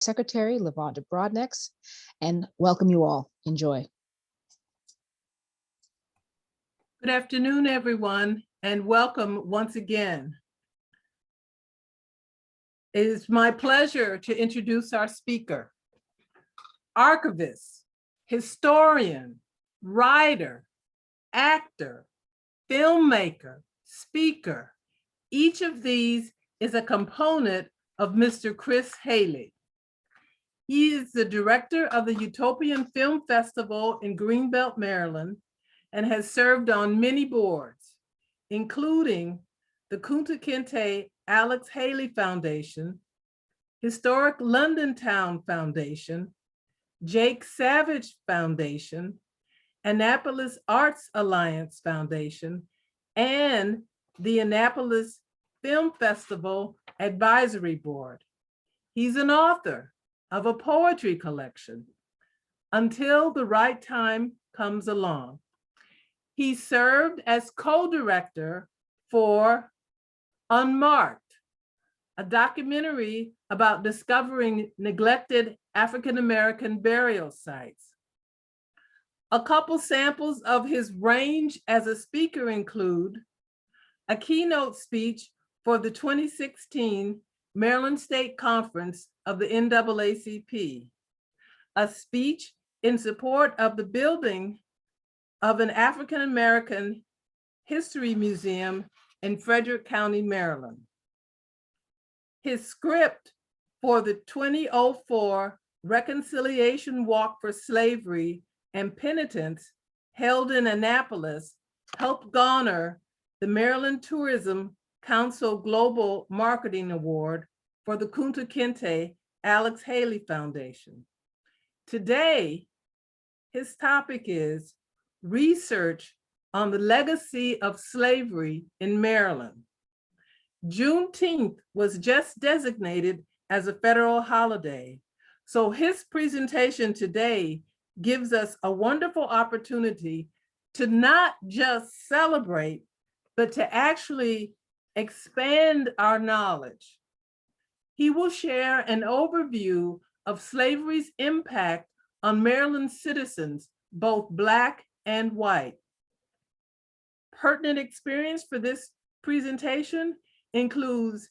Secretary LaVonda Broadnax, and welcome you all. Enjoy. Good afternoon, everyone, and welcome once again. It is my pleasure to introduce our speaker, archivist, historian, writer, actor, filmmaker, speaker. Each of these is a component of Mr. Chris Haley. He is the director of the Utopian Film Festival in Greenbelt, Maryland, and has served on many boards, including the Kunta Kinte Alex Haley Foundation, Historic London Town Foundation, Jake Savage Foundation, Annapolis Arts Alliance Foundation, and the Annapolis Film Festival Advisory Board. He's an author of a poetry collection, Until the Right Time Comes Along. He served as co-director for Unmarked, a documentary about discovering neglected African-American burial sites. A couple samples of his range as a speaker include a keynote speech for the 2016 Maryland State Conference of the NAACP, a speech in support of the building of an African-American History Museum in Frederick County, Maryland. His script for the 2004 Reconciliation Walk for Slavery and Penitence held in Annapolis helped garner the Maryland Tourism Council Global Marketing Award for the Kunta Kinte Alex Haley Foundation. Today, his topic is research on the legacy of slavery in Maryland. Juneteenth was just designated as a federal holiday, so his presentation today gives us a wonderful opportunity to not just celebrate, but to actually expand our knowledge. He will share an overview of slavery's impact on Maryland citizens, both Black and white. Pertinent experience for this presentation includes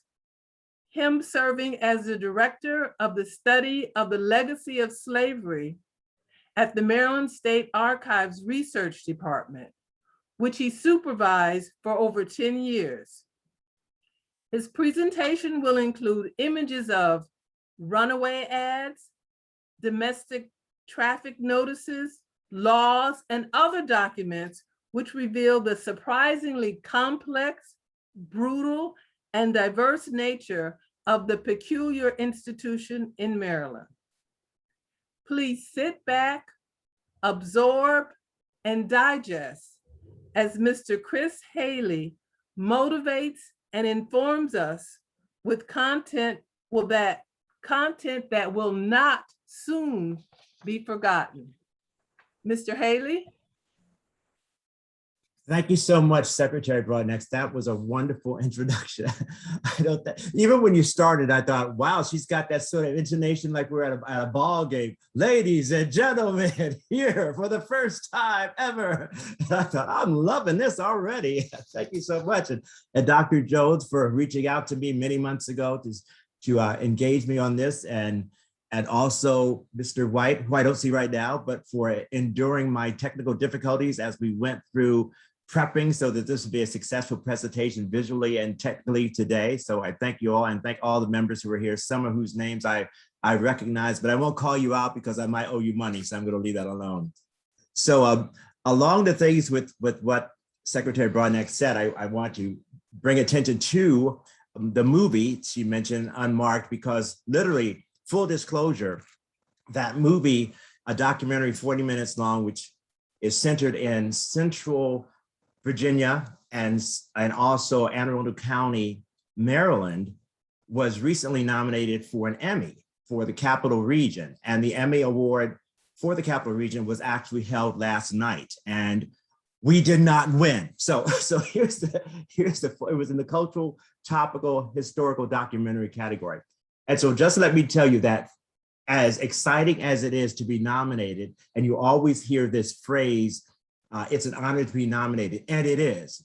him serving as the director of the study of the legacy of slavery at the Maryland State Archives Research Department, which he supervised for over 10 years. His presentation will include images of runaway ads, domestic traffic notices, laws, and other documents which reveal the surprisingly complex, brutal, and diverse nature of the peculiar institution in Maryland. Please sit back, absorb, and digest as Mr. Chris Haley motivates and informs us with content that will not soon be forgotten. Mr. Haley? Thank you so much, Secretary Broadnax. That was a wonderful introduction. Even when you started, I thought, wow, she's got that sort of intonation like we're at a ball game. Ladies and gentlemen, here for the first time ever. And I thought, I'm loving this already. Thank you so much. And Dr. Jones for reaching out to me many months ago to engage me on this. And also Mr. White, who I don't see right now, but for enduring my technical difficulties as we went through prepping so that this would be a successful presentation visually and technically today. So I thank you all and thank all the members who are here, some of whose names I recognize, but I won't call you out because I might owe you money, so I'm gonna leave that alone. So along the things with what Secretary Broadnax said, I want to bring attention to the movie she mentioned, Unmarked, because literally, full disclosure, that movie, a documentary 40 minutes long, which is centered in Central Virginia and also Anne Arundel County, Maryland, was recently nominated for an Emmy for the Capital Region. And the Emmy Award for the Capital Region was actually held last night. And we did not win. So it was in the cultural, topical, historical documentary category. And so just let me tell you that as exciting as it is to be nominated, and you always hear this phrase, it's an honor to be nominated, and it is.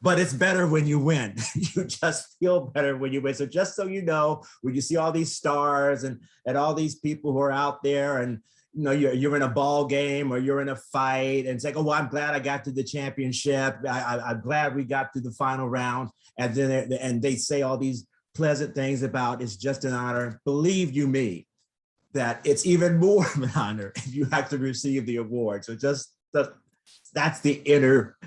But it's better when you win. You just feel better when you win. So just so you know, when you see all these stars and all these people who are out there, and you know, you're in a ball game or you're in a fight, and it's like, oh, well, I'm glad I got to the championship. I'm glad we got to the final round. And then they say all these pleasant things about it's just an honor. Believe you me, that it's even more of an honor if you have to receive the award. So that's the inner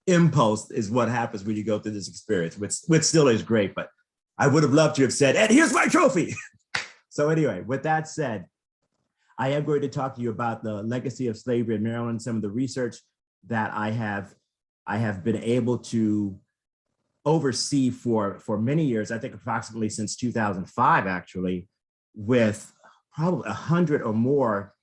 impulse is what happens when you go through this experience, which still is great, but I would have loved to have said, and here's my trophy. So anyway, with that said, I am going to talk to you about the legacy of slavery in Maryland, some of the research that I have been able to oversee for many years, I think approximately since 2005, actually, with probably 100 or more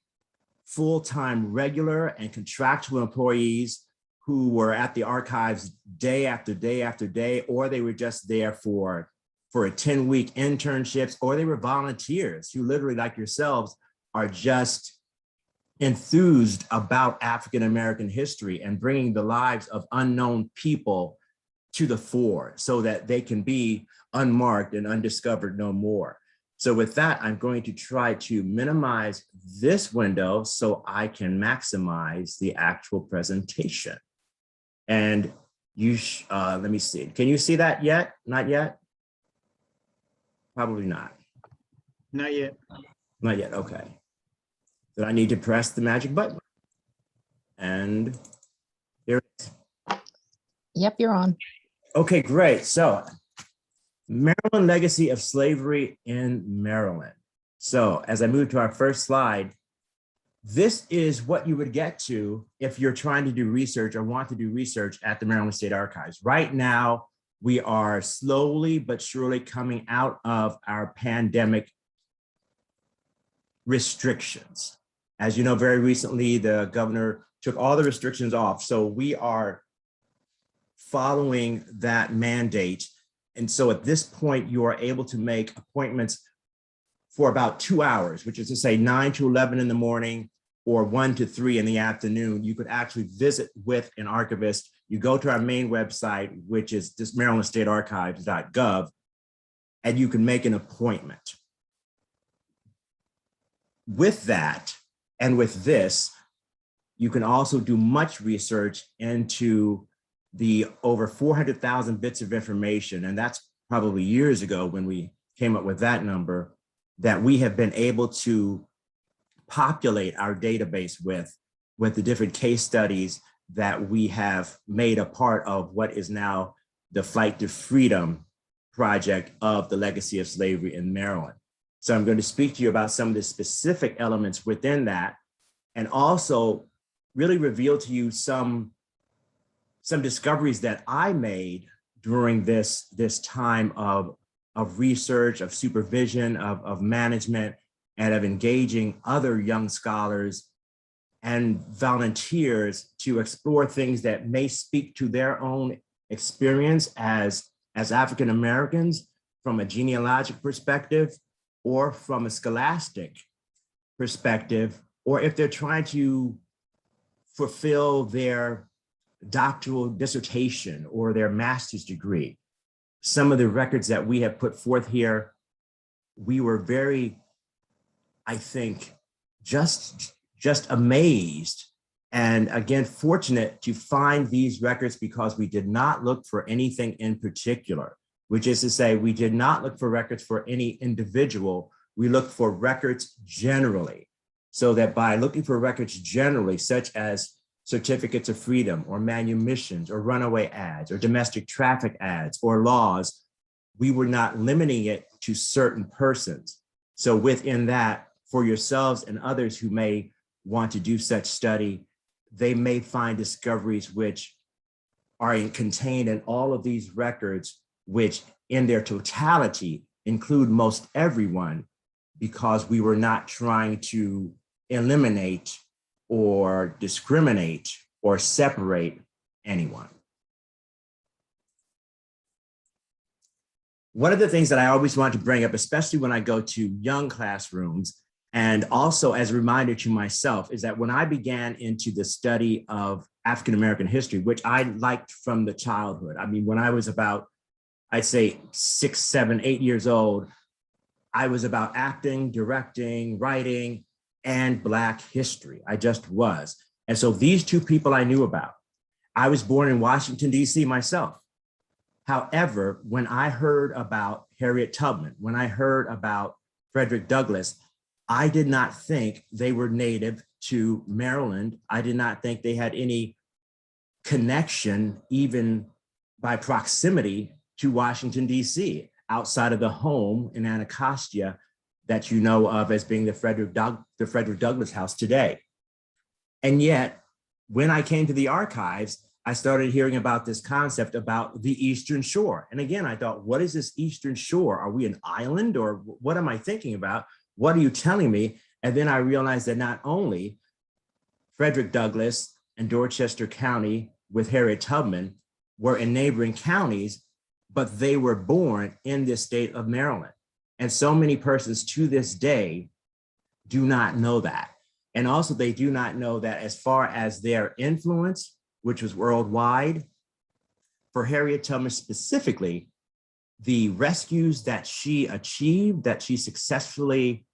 full-time regular and contractual employees who were at the archives day after day after day, or they were just there for a 10-week internships, or they were volunteers who literally, like yourselves, are just enthused about African-American history and bringing the lives of unknown people to the fore so that they can be unmarked and undiscovered no more. So with that, I'm going to try to minimize this window so I can maximize the actual presentation. And let me see, can you see that yet? Not yet? Probably not. Not yet. Not yet, okay. Then I need to press the magic button. And there it is. Yep, you're on. Okay, great. So Maryland legacy of slavery in Maryland. So as I move to our first slide, this is what you would get to if you're trying to do research or want to do research at the Maryland State Archives. Right now, we are slowly but surely coming out of our pandemic restrictions. As you know, very recently, the governor took all the restrictions off. So we are following that mandate. And so at this point, you are able to make appointments for about 2 hours, which is to say 9 to 11 in the morning or 1 to 3 in the afternoon. You could actually visit with an archivist. You go to our main website, which is just marylandstatearchives.gov, and you can make an appointment. With that, and with this, you can also do much research into the over 400,000 bits of information, and that's probably years ago when we came up with that number, that we have been able to populate our database with the different case studies that we have made a part of what is now the Flight to Freedom project of the legacy of slavery in Maryland. So I'm going to speak to you about some of the specific elements within that, and also really reveal to you some discoveries that I made during this time of research, of supervision, of management, and of engaging other young scholars and volunteers to explore things that may speak to their own experience as African Americans from a genealogic perspective, or from a scholastic perspective, or if they're trying to fulfill their doctoral dissertation or their master's degree. Some of the records that we have put forth here, we were very, I think, just amazed, and again, fortunate to find these records because we did not look for anything in particular, which is to say, we did not look for records for any individual. We looked for records generally, so that by looking for records generally, such as certificates of freedom or manumissions or runaway ads or domestic traffic ads or laws, we were not limiting it to certain persons. So within that, for yourselves and others who may want to do such study, they may find discoveries which are contained in all of these records, which in their totality include most everyone, because we were not trying to eliminate or discriminate or separate anyone. one of the things that I always want to bring up, especially when I go to young classrooms, and also as a reminder to myself, is that when I began into the study of African-American history, which I liked from the childhood, I mean, when I was about, I'd say 6, 7, 8 years old, I was about acting, directing, writing, and Black history. I just was. And so these two people I knew about. I was born in Washington, D.C. myself. However, when I heard about Harriet Tubman, when I heard about Frederick Douglass, I did not think they were native to Maryland. I did not think they had any connection, even by proximity, to Washington, D.C., outside of the home in Anacostia that you know of as being the Frederick Douglass House today. And yet, when I came to the archives, I started hearing about this concept about the Eastern Shore. And again, I thought, what is this Eastern Shore? Are we an island, or what am I thinking about? What are you telling me? And then I realized that not only Frederick Douglass and Dorchester County with Harriet Tubman were in neighboring counties, but they were born in this state of Maryland. And so many persons to this day do not know that. And also they do not know that as far as their influence, which was worldwide, for Harriet Tubman specifically, the rescues that she achieved, that she successfully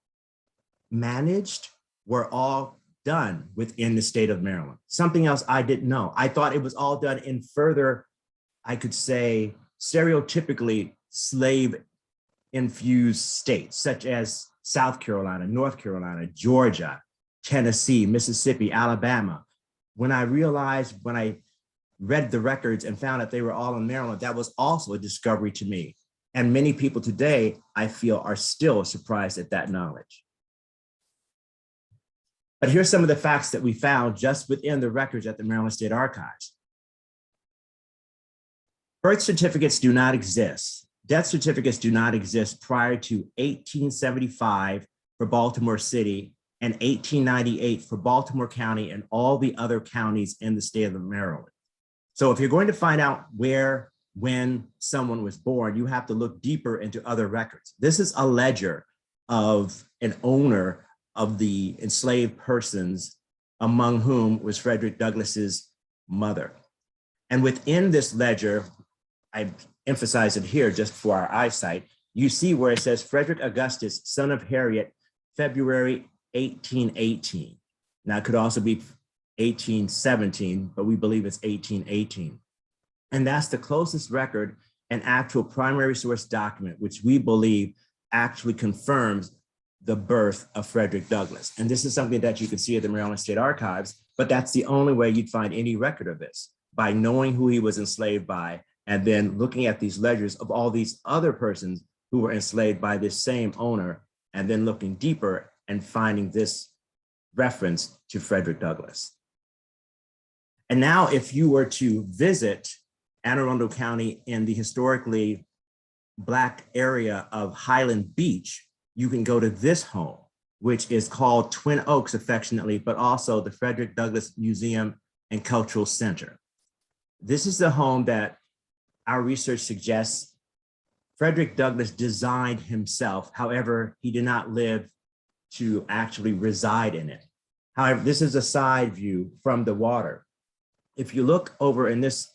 managed, were all done within the state of Maryland. Something else I didn't know. I thought it was all done in further, I could say, stereotypically slave-infused states, such as South Carolina, North Carolina, Georgia, Tennessee, Mississippi, Alabama. When I realized, when I read the records and found that they were all in Maryland, that was also a discovery to me. And many people today, I feel, are still surprised at that knowledge. But here's some of the facts that we found just within the records at the Maryland State Archives. Birth certificates do not exist. Death certificates do not exist prior to 1875 for Baltimore City and 1898 for Baltimore County and all the other counties in the state of Maryland. So if you're going to find out where, when someone was born, you have to look deeper into other records. This is a ledger of an owner of the enslaved persons, among whom was Frederick Douglass's mother. And within this ledger, I emphasize it here just for our eyesight, you see where it says Frederick Augustus, son of Harriet, February 1818. Now it could also be 1817, but we believe it's 1818. And that's the closest record and actual primary source document, which we believe actually confirms the birth of Frederick Douglass. And this is something that you can see at the Maryland State Archives, but that's the only way you'd find any record of this, by knowing who he was enslaved by, and then looking at these ledgers of all these other persons who were enslaved by this same owner, and then looking deeper and finding this reference to Frederick Douglass. And now if you were to visit Anne Arundel County in the historically Black area of Highland Beach, you can go to this home, which is called Twin Oaks affectionately, but also the Frederick Douglass Museum and Cultural Center. This is the home that our research suggests Frederick Douglass designed himself. However, he did not live to actually reside in it. However, this is a side view from the water. If you look over in this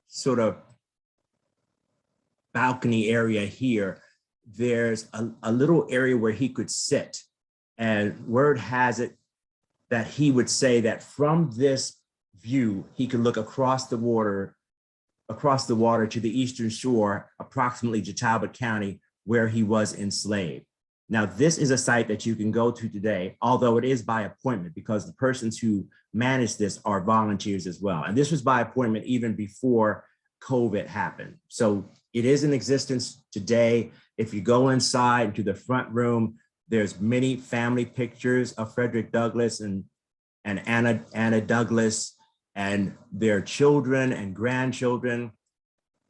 sort of balcony area here, there's a little area where he could sit. And word has it that he would say that from this view, he could look across the water to the Eastern Shore, approximately to Talbot County, where he was enslaved. Now, this is a site that you can go to today, although it is by appointment, because the persons who manage this are volunteers as well. And this was by appointment even before COVID happened. So it is in existence today. If you go inside into the front room, there's many family pictures of Frederick Douglass and Anna Douglass and their children and grandchildren.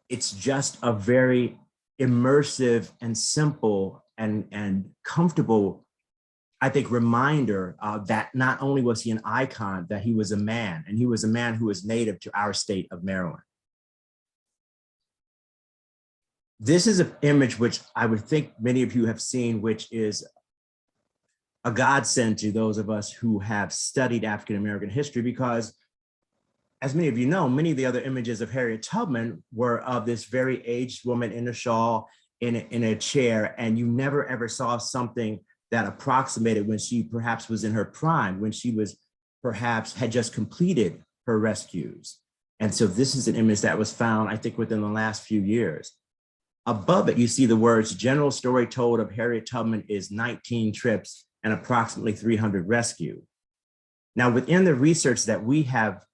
It's just a very immersive and simple and comfortable, I think, reminder that not only was he an icon, that he was a man, and he was a man who was native to our state of Maryland. This is an image which I would think many of you have seen, which is a godsend to those of us who have studied African-American history, because as many of you know, many of the other images of Harriet Tubman were of this very aged woman in a shawl, in a chair, and you never ever saw something that approximated when she perhaps was in her prime, when she was perhaps had just completed her rescues. And so this is an image that was found, I think, within the last few years. Above it, you see the words, general story told of Harriet Tubman is 19 trips and approximately 300 rescue. Now, within the research that we have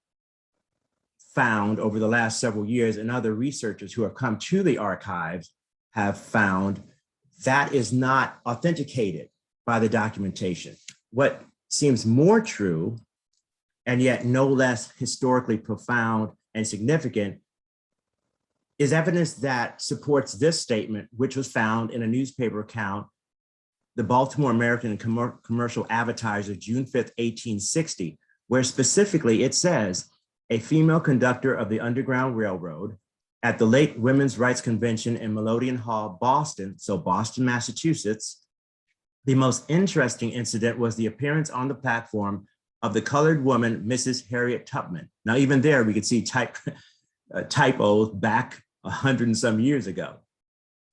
found over the last several years, and other researchers who have come to the archives have found, that is not authenticated by the documentation. What seems more true, and yet no less historically profound and significant, is evidence that supports this statement, which was found in a newspaper account, the Baltimore American and Commercial Advertiser, June 5th, 1860, where specifically it says, a female conductor of the Underground Railroad at the late Women's Rights Convention in Melodeon Hall, Boston, so Boston, Massachusetts. The most interesting incident was the appearance on the platform of the colored woman, Mrs. Harriet Tubman. Now, even there, we could see typos back 100 and some years ago.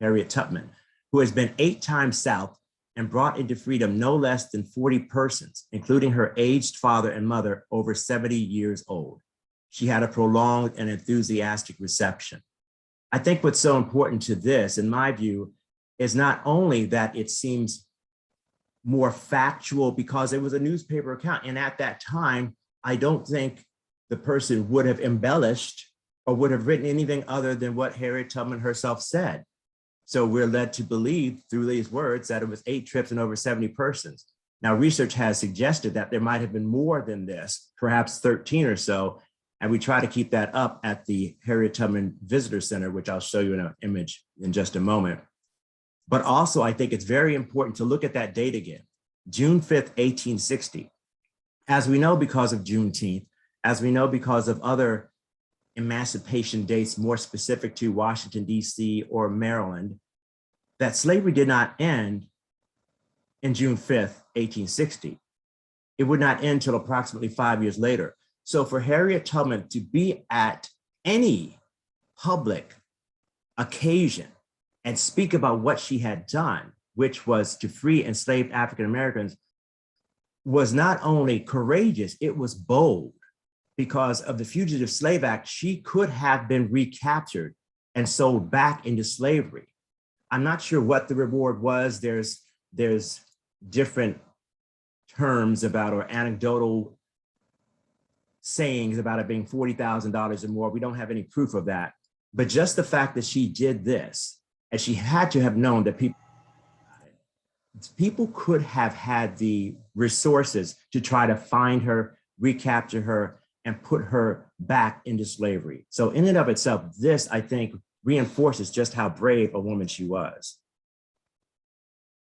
Harriet Tubman, who has been 8 times south and brought into freedom no less than 40 persons, including her aged father and mother, over 70 years old. She had a prolonged and enthusiastic reception. I think what's so important to this, in my view, is not only that it seems more factual because it was a newspaper account, and at that time, I don't think the person would have embellished or would have written anything other than what Harriet Tubman herself said. So we're led to believe through these words that it was 8 trips and over 70 persons. Now, research has suggested that there might have been more than this, perhaps 13 or so, and we try to keep that up at the Harriet Tubman Visitor Center, which I'll show you in an image in just a moment. But also, I think it's very important to look at that date again, June 5th, 1860. As we know, because of Juneteenth, as we know, because of other emancipation dates more specific to Washington, D.C. or Maryland, that slavery did not end in June 5th, 1860. It would not end until approximately 5 years later. So for Harriet Tubman to be at any public occasion and speak about what she had done, which was to free enslaved African Americans, was not only courageous, it was bold. Because of the Fugitive Slave Act, she could have been recaptured and sold back into slavery. I'm not sure what the reward was. There's different terms about, or anecdotal sayings about it being $40,000 or more. We don't have any proof of that. But just the fact that she did this, and she had to have known that people could have had the resources to try to find her, recapture her, and put her back into slavery. So in and of itself, this, I think, reinforces just how brave a woman she was.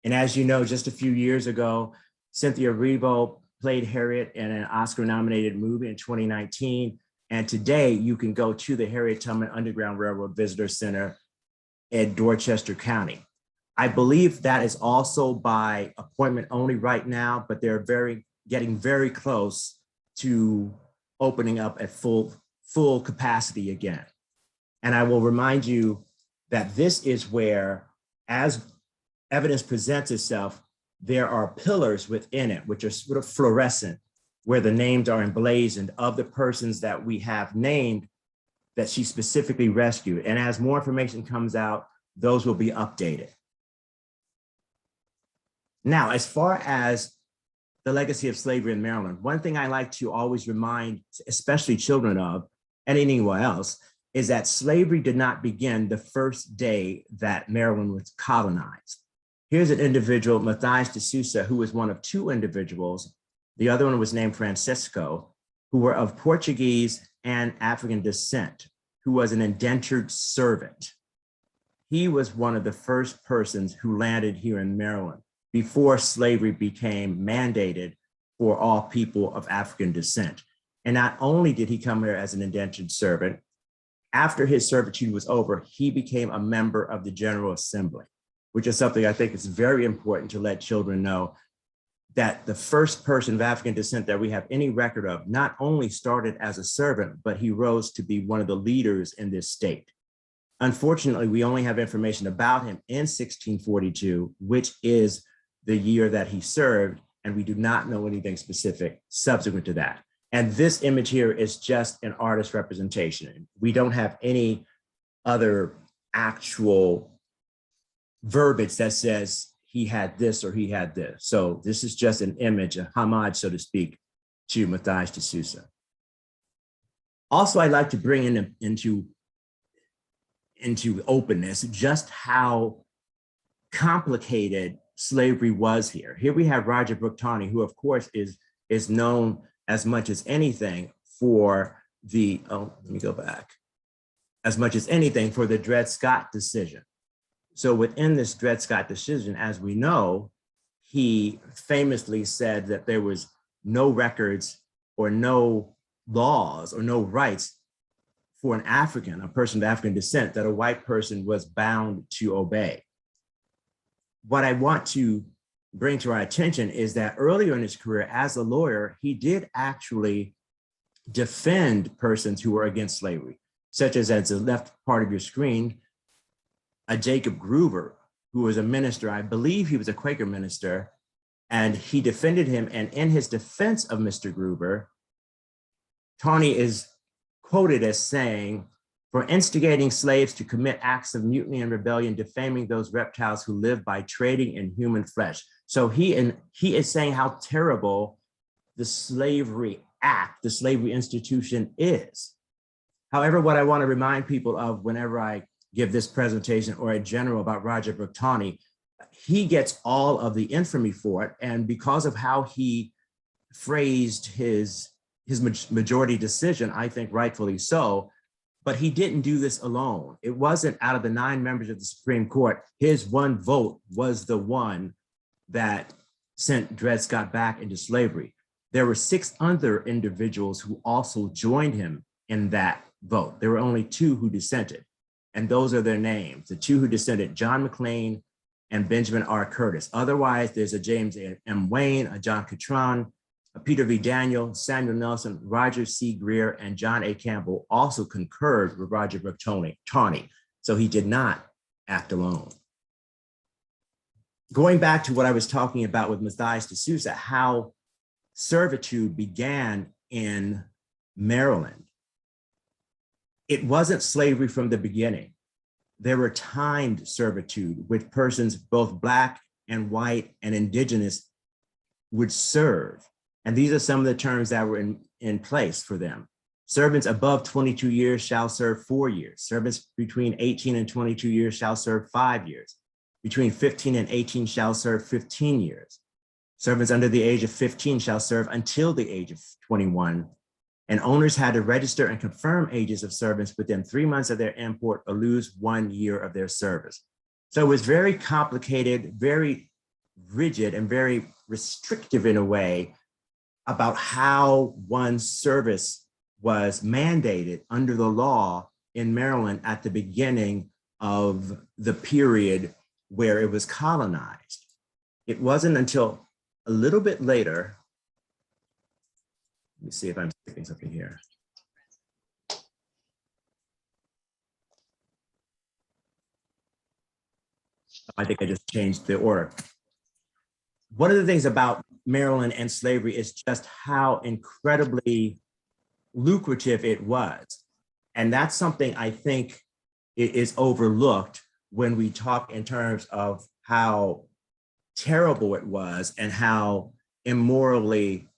And as you know, just a few years ago, Cynthia Erivo played Harriet in an Oscar-nominated movie in 2019. And today you can go to the Harriet Tubman Underground Railroad Visitor Center in Dorchester County. I believe that is also by appointment only right now, but they're getting very close to opening up at full capacity again. And I will remind you that this is where, as evidence presents itself, there are pillars within it, which are sort of fluorescent, where the names are emblazoned of the persons that we have named that she specifically rescued. And as more information comes out, those will be updated. Now, as far as the legacy of slavery in Maryland, one thing I like to always remind, especially children of, and anyone else, is that slavery did not begin the first day that Maryland was colonized. Here's an individual, Matthias de Sousa, who was one of 2 individuals. The other one was named Francisco, who were of Portuguese and African descent, who was an indentured servant. He was one of the first persons who landed here in Maryland before slavery became mandated for all people of African descent. And not only did he come here as an indentured servant, after his servitude was over, he became a member of the General Assembly, which is something I think is very important to let children know, that the first person of African descent that we have any record of not only started as a servant, but he rose to be one of the leaders in this state. Unfortunately, we only have information about him in 1642, which is the year that he served, and we do not know anything specific subsequent to that. And this image here is just an artist representation. We don't have any other actual verbiage that says he had this or he had this. So this is just an image, a homage, so to speak, to Matthias de Souza. Also, I'd like to bring into openness just how complicated slavery was here. Here we have Roger Brooke Tawney, who of course is known as much as anything for the, as much as anything for the Dred Scott decision. So within this Dred Scott decision, as we know, he famously said that there was no records or no laws or no rights for an African, a person of African descent, that a white person was bound to obey. What I want to bring to our attention is that earlier in his career as a lawyer, he did actually defend persons who were against slavery, such as the left part of your screen, a Jacob Groover, who was a minister. I believe he was a Quaker minister, and he defended him. And in his defense of Mr. Groover, Tawney is quoted as saying, "For instigating slaves to commit acts of mutiny and rebellion, defaming those reptiles who live by trading in human flesh." So he is saying how terrible the Slavery Act, the slavery institution is. However, what I want to remind people of whenever I give this presentation or a general about Roger Brooke Tawney, he gets all of the infamy for it. And because of how he phrased his majority decision, I think rightfully so, but he didn't do this alone. It wasn't out of the 9 members of the Supreme Court, his one vote was the one that sent Dred Scott back into slavery. There were 6 other individuals who also joined him in that vote. There were only 2 who dissented, and those are their names. The 2 who dissented, John McLean and Benjamin R. Curtis. Otherwise, there's a James M. Wayne, a John Catron, a Peter V. Daniel, Samuel Nelson, Roger C. Greer, and John A. Campbell also concurred with Roger Brooke Tawney. So he did not act alone. Going back to what I was talking about with Matthias de Souza, how servitude began in Maryland. It wasn't slavery from the beginning. There were timed servitude with persons, both Black and white and indigenous, would serve. And these are some of the terms that were in place for them. Servants above 22 years shall serve 4 years. Servants between 18 and 22 years shall serve 5 years. Between 15 and 18 shall serve 15 years. Servants under the age of 15 shall serve until the age of 21. And owners had to register and confirm ages of servants within 3 months of their import or lose 1 year of their service. So it was very complicated, very rigid, and very restrictive in a way about how one's service was mandated under the law in Maryland at the beginning of the period where it was colonized. It wasn't until a little bit later. Let me see if I'm skipping something here. I think I just changed the order. One of the things about Maryland and slavery is just how incredibly lucrative it was. And that's something I think is overlooked when we talk in terms of how terrible it was and how immorally,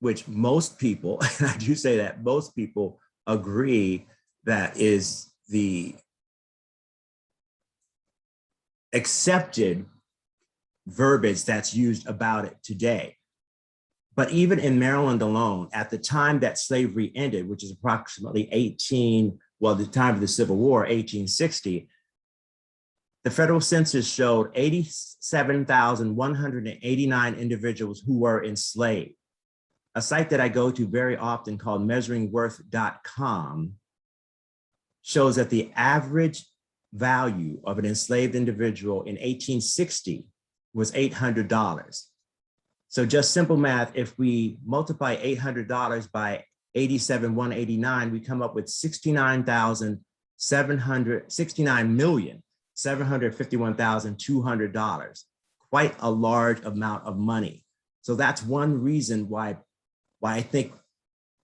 which most people, and I do say that most people agree that is the accepted verbiage that's used about it today. But even in Maryland alone, at the time that slavery ended, which is approximately the time of the Civil War, 1860, the federal census showed 87,189 individuals who were enslaved. A site that I go to very often called measuringworth.com shows that the average value of an enslaved individual in 1860 was $800. So just simple math, if we multiply $800 by 87,189, we come up with $69,751,200, quite a large amount of money. So that's one reason why I think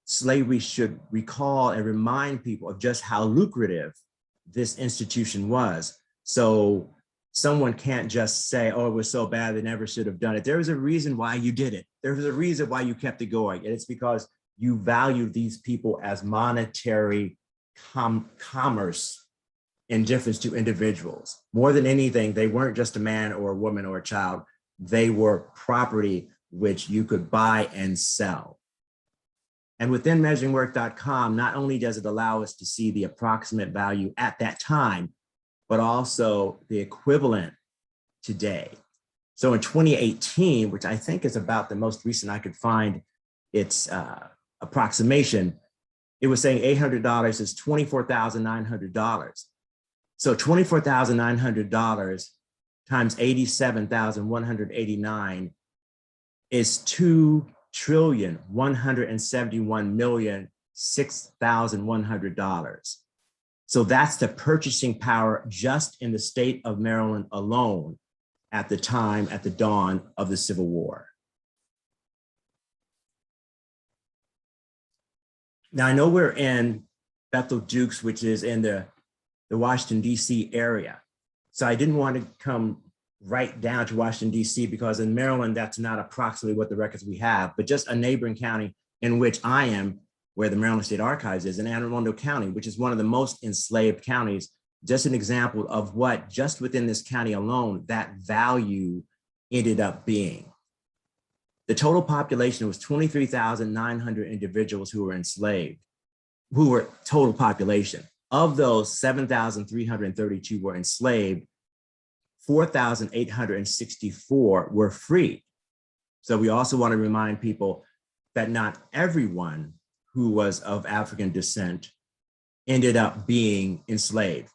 slavery should recall and remind people of just how lucrative this institution was. So someone can't just say, oh, it was so bad, they never should have done it. There was a reason why you did it. There was a reason why you kept it going. And it's because you value these people as monetary commerce in difference to individuals. More than anything, they weren't just a man or a woman or a child. They were property which you could buy and sell. And within measuringwork.com, not only does it allow us to see the approximate value at that time, but also the equivalent today. So in 2018, which I think is about the most recent I could find, its approximation, it was saying $800 is $24,900. So $24,900 times 87,189 is $2,171,006,100. So that's the purchasing power just in the state of Maryland alone at the time, at the dawn of the Civil War. Now, I know we're in Bethel Dukes, which is in the Washington, D.C. area. So I didn't want to come right down to Washington, D.C. because in Maryland, that's not approximately what the records we have, but just a neighboring county in which I am, where the Maryland State Archives is, in Anne Arundel County, which is one of the most enslaved counties. Just an example of what just within this county alone, that value ended up being. The total population was 23,900 individuals who were enslaved, who were total population. Of those, 7,332 were enslaved, 4,864 were free. So we also want to remind people that not everyone who was of African descent ended up being enslaved.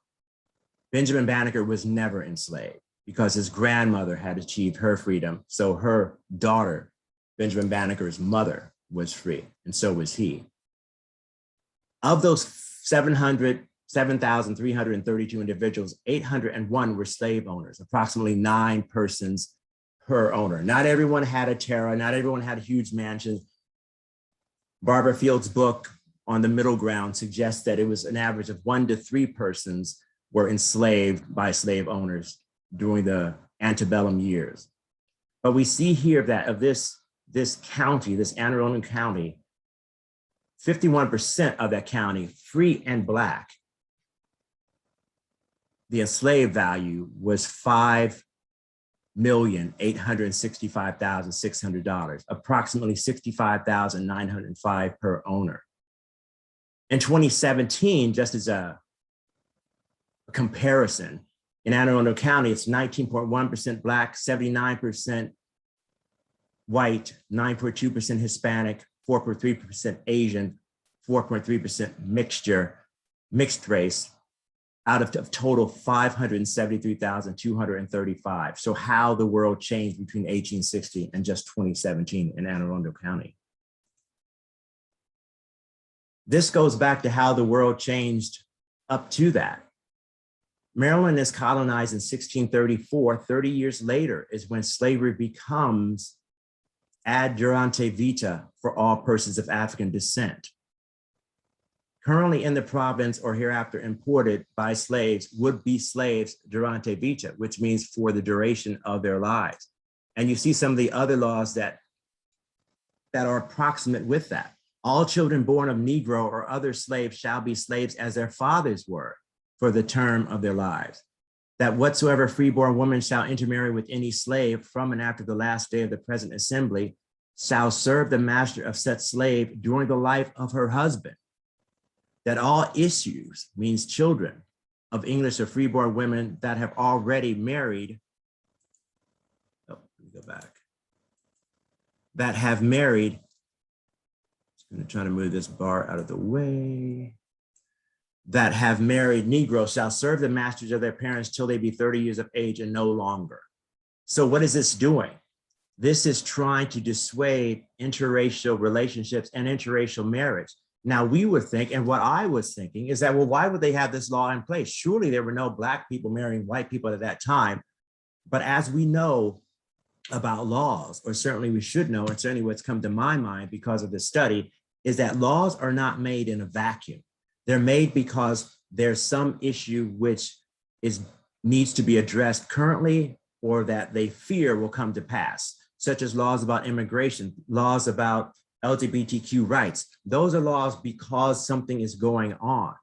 Benjamin Banneker was never enslaved because his grandmother had achieved her freedom. So her daughter, Benjamin Banneker's mother, was free, and so was he. Of those 7,332 individuals, 801 were slave owners, approximately 9 persons per owner. Not everyone had a Terra, not everyone had huge mansions. Barbara Field's book on the middle ground suggests that it was an average of 1 to 3 persons were enslaved by slave owners during the antebellum years. But we see here that of this county, this Anne Arundel County, 51% of that county, free and Black, the enslaved value was $5,865,600, approximately $65,905 per owner. In 2017, just as a comparison, in Anne Arundel County, it's 19.1% Black, 79% white, 9.2% Hispanic, 4.3% Asian, 4.3% mixed race, out of total 573,235. So how the world changed between 1860 and just 2017 in Anne Arundel County. This goes back to how the world changed up to that. Maryland is colonized in 1634. 30 years later is when slavery becomes ad durante vita for all persons of African descent. Currently in the province or hereafter imported by slaves would be slaves durante vita, which means for the duration of their lives. And you see some of the other laws that are approximate with that. All children born of Negro or other slaves shall be slaves as their fathers were for the term of their lives. That whatsoever freeborn woman shall intermarry with any slave from and after the last day of the present assembly shall serve the master of such slave during the life of her husband. That all issues, means children, of English or freeborn women that have already married, let me go back, that have married, I'm gonna try to move this bar out of the way, that have married Negroes shall serve the masters of their parents till they be 30 years of age and no longer. So what is this doing? This is trying to dissuade interracial relationships and interracial marriage. Now we would think, and what I was thinking is that, well, why would they have this law in place? Surely there were no Black people marrying white people at that time. But as we know about laws, or certainly we should know, and certainly what's come to my mind because of this study, is that laws are not made in a vacuum. They're made because there's some issue which needs to be addressed currently, or that they fear will come to pass, such as laws about immigration, laws about LGBTQ rights. Those are laws because something is going on.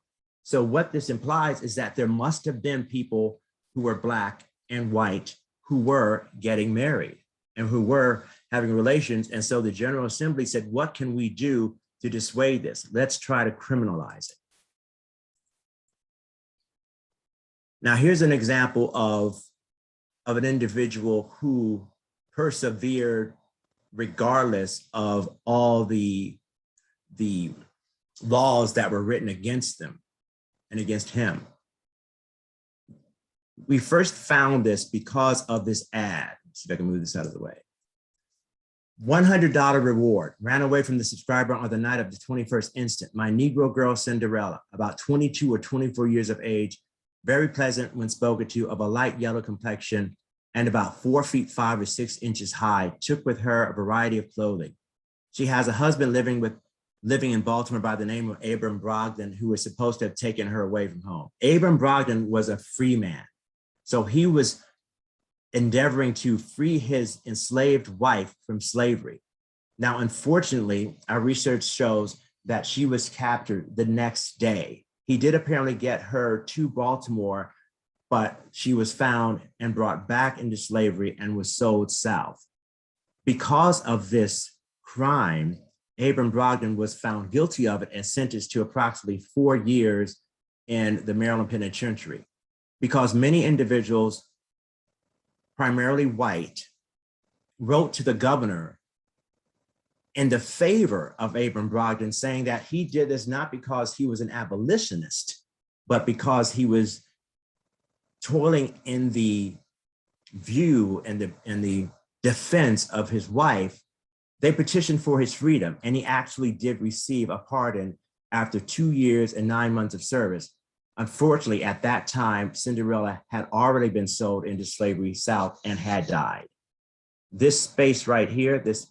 So what this implies is that there must have been people who were Black and white who were getting married and who were having relations. And so the General Assembly said, what can we do to dissuade this? Let's try to criminalize it. Now, here's an example of an individual who persevered regardless of all the laws that were written against them and against him. We first found this because of this ad. Let's see if I can move this out of the way. $100 reward. Ran away from the subscriber on the night of the 21st instant. My Negro girl Cinderella, about 22 or 24 years of age, very pleasant when spoken to, of a light yellow complexion and about 4 feet 5 or 6 inches high, took with her a variety of clothing. She has a husband living in Baltimore by the name of Abram Brogdon, who was supposed to have taken her away from home. Abram Brogdon was a free man. So he was endeavoring to free his enslaved wife from slavery. Now, unfortunately, our research shows that she was captured the next day. He did apparently get her to Baltimore, but she was found and brought back into slavery and was sold south. Because of this crime, Abram Brogdon was found guilty of it and sentenced to approximately 4 years in the Maryland Penitentiary. Because many individuals, primarily white, wrote to the governor in the favor of Abram Brogdon, saying that he did this not because he was an abolitionist, but because he was toiling in the view and the defense of his wife. They petitioned for his freedom, and he actually did receive a pardon after 2 years and 9 months of service. Unfortunately, at that time, Cinderella had already been sold into slavery south and had died. This space right here, this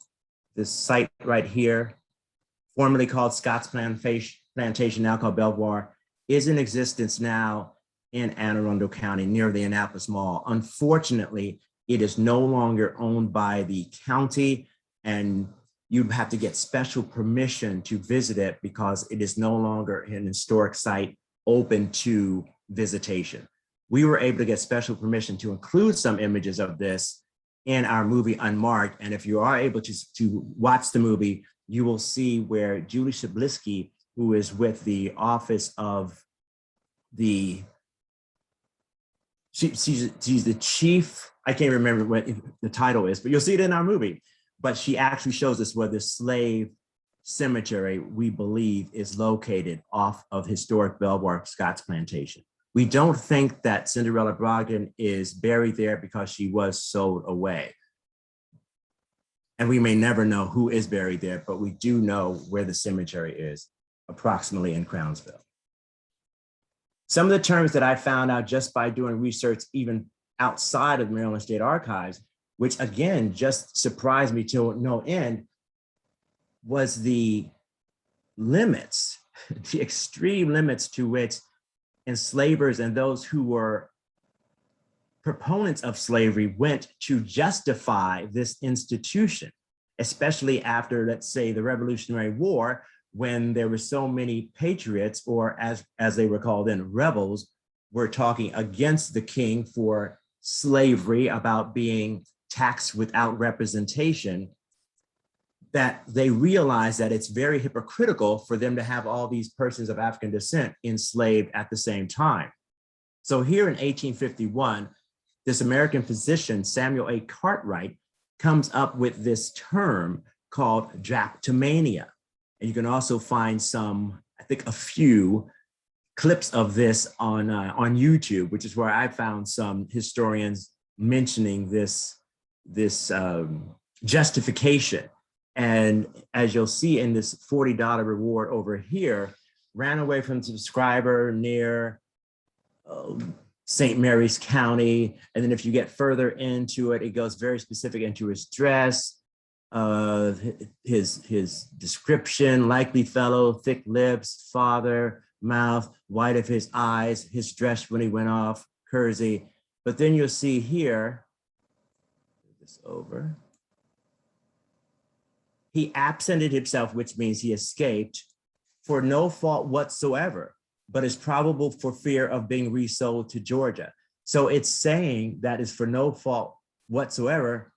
site right here, formerly called Scott's Plantation, now called Belvoir, is in existence now in Anne Arundel County near the Annapolis Mall. Unfortunately, it is no longer owned by the county, and you have to get special permission to visit it because it is no longer an historic site open to visitation. We were able to get special permission to include some images of this in our movie Unmarked. And if you are able to watch the movie, you will see where Julie Shablisky, who is with the office of she's the chief, I can't remember what the title is, but you'll see it in our movie. But she actually shows us where the slave cemetery, we believe, is located off of historic Belvoir Scott's Plantation. We don't think that Cinderella Brogdon is buried there because she was sold away. And we may never know who is buried there, but we do know where the cemetery is, approximately in Crownsville. Some of the terms that I found out just by doing research, even outside of Maryland State Archives, which again, just surprised me to no end, was the limits, the extreme limits to which enslavers and those who were proponents of slavery went to justify this institution, especially after, let's say, the Revolutionary War, when there were so many patriots, or as they were called then, rebels, were talking against the king for slavery, about being taxed without representation, that they realized that it's very hypocritical for them to have all these persons of African descent enslaved at the same time. So here in 1851, this American physician, Samuel A. Cartwright, comes up with this term called drapetomania. And you can also find some, I think a few clips of this on YouTube, which is where I found some historians mentioning this justification. And as you'll see in this $40 reward over here, ran away from subscriber near St. Mary's County. And then if you get further into it, it goes very specific into his dress, his description, likely fellow, thick lips, father, mouth, white of his eyes, his dress when he went off, Kersey. But then you'll see here, this over, he absented himself, which means he escaped, for no fault whatsoever, but is probable for fear of being resold to Georgia. So it's saying that is for no fault whatsoever.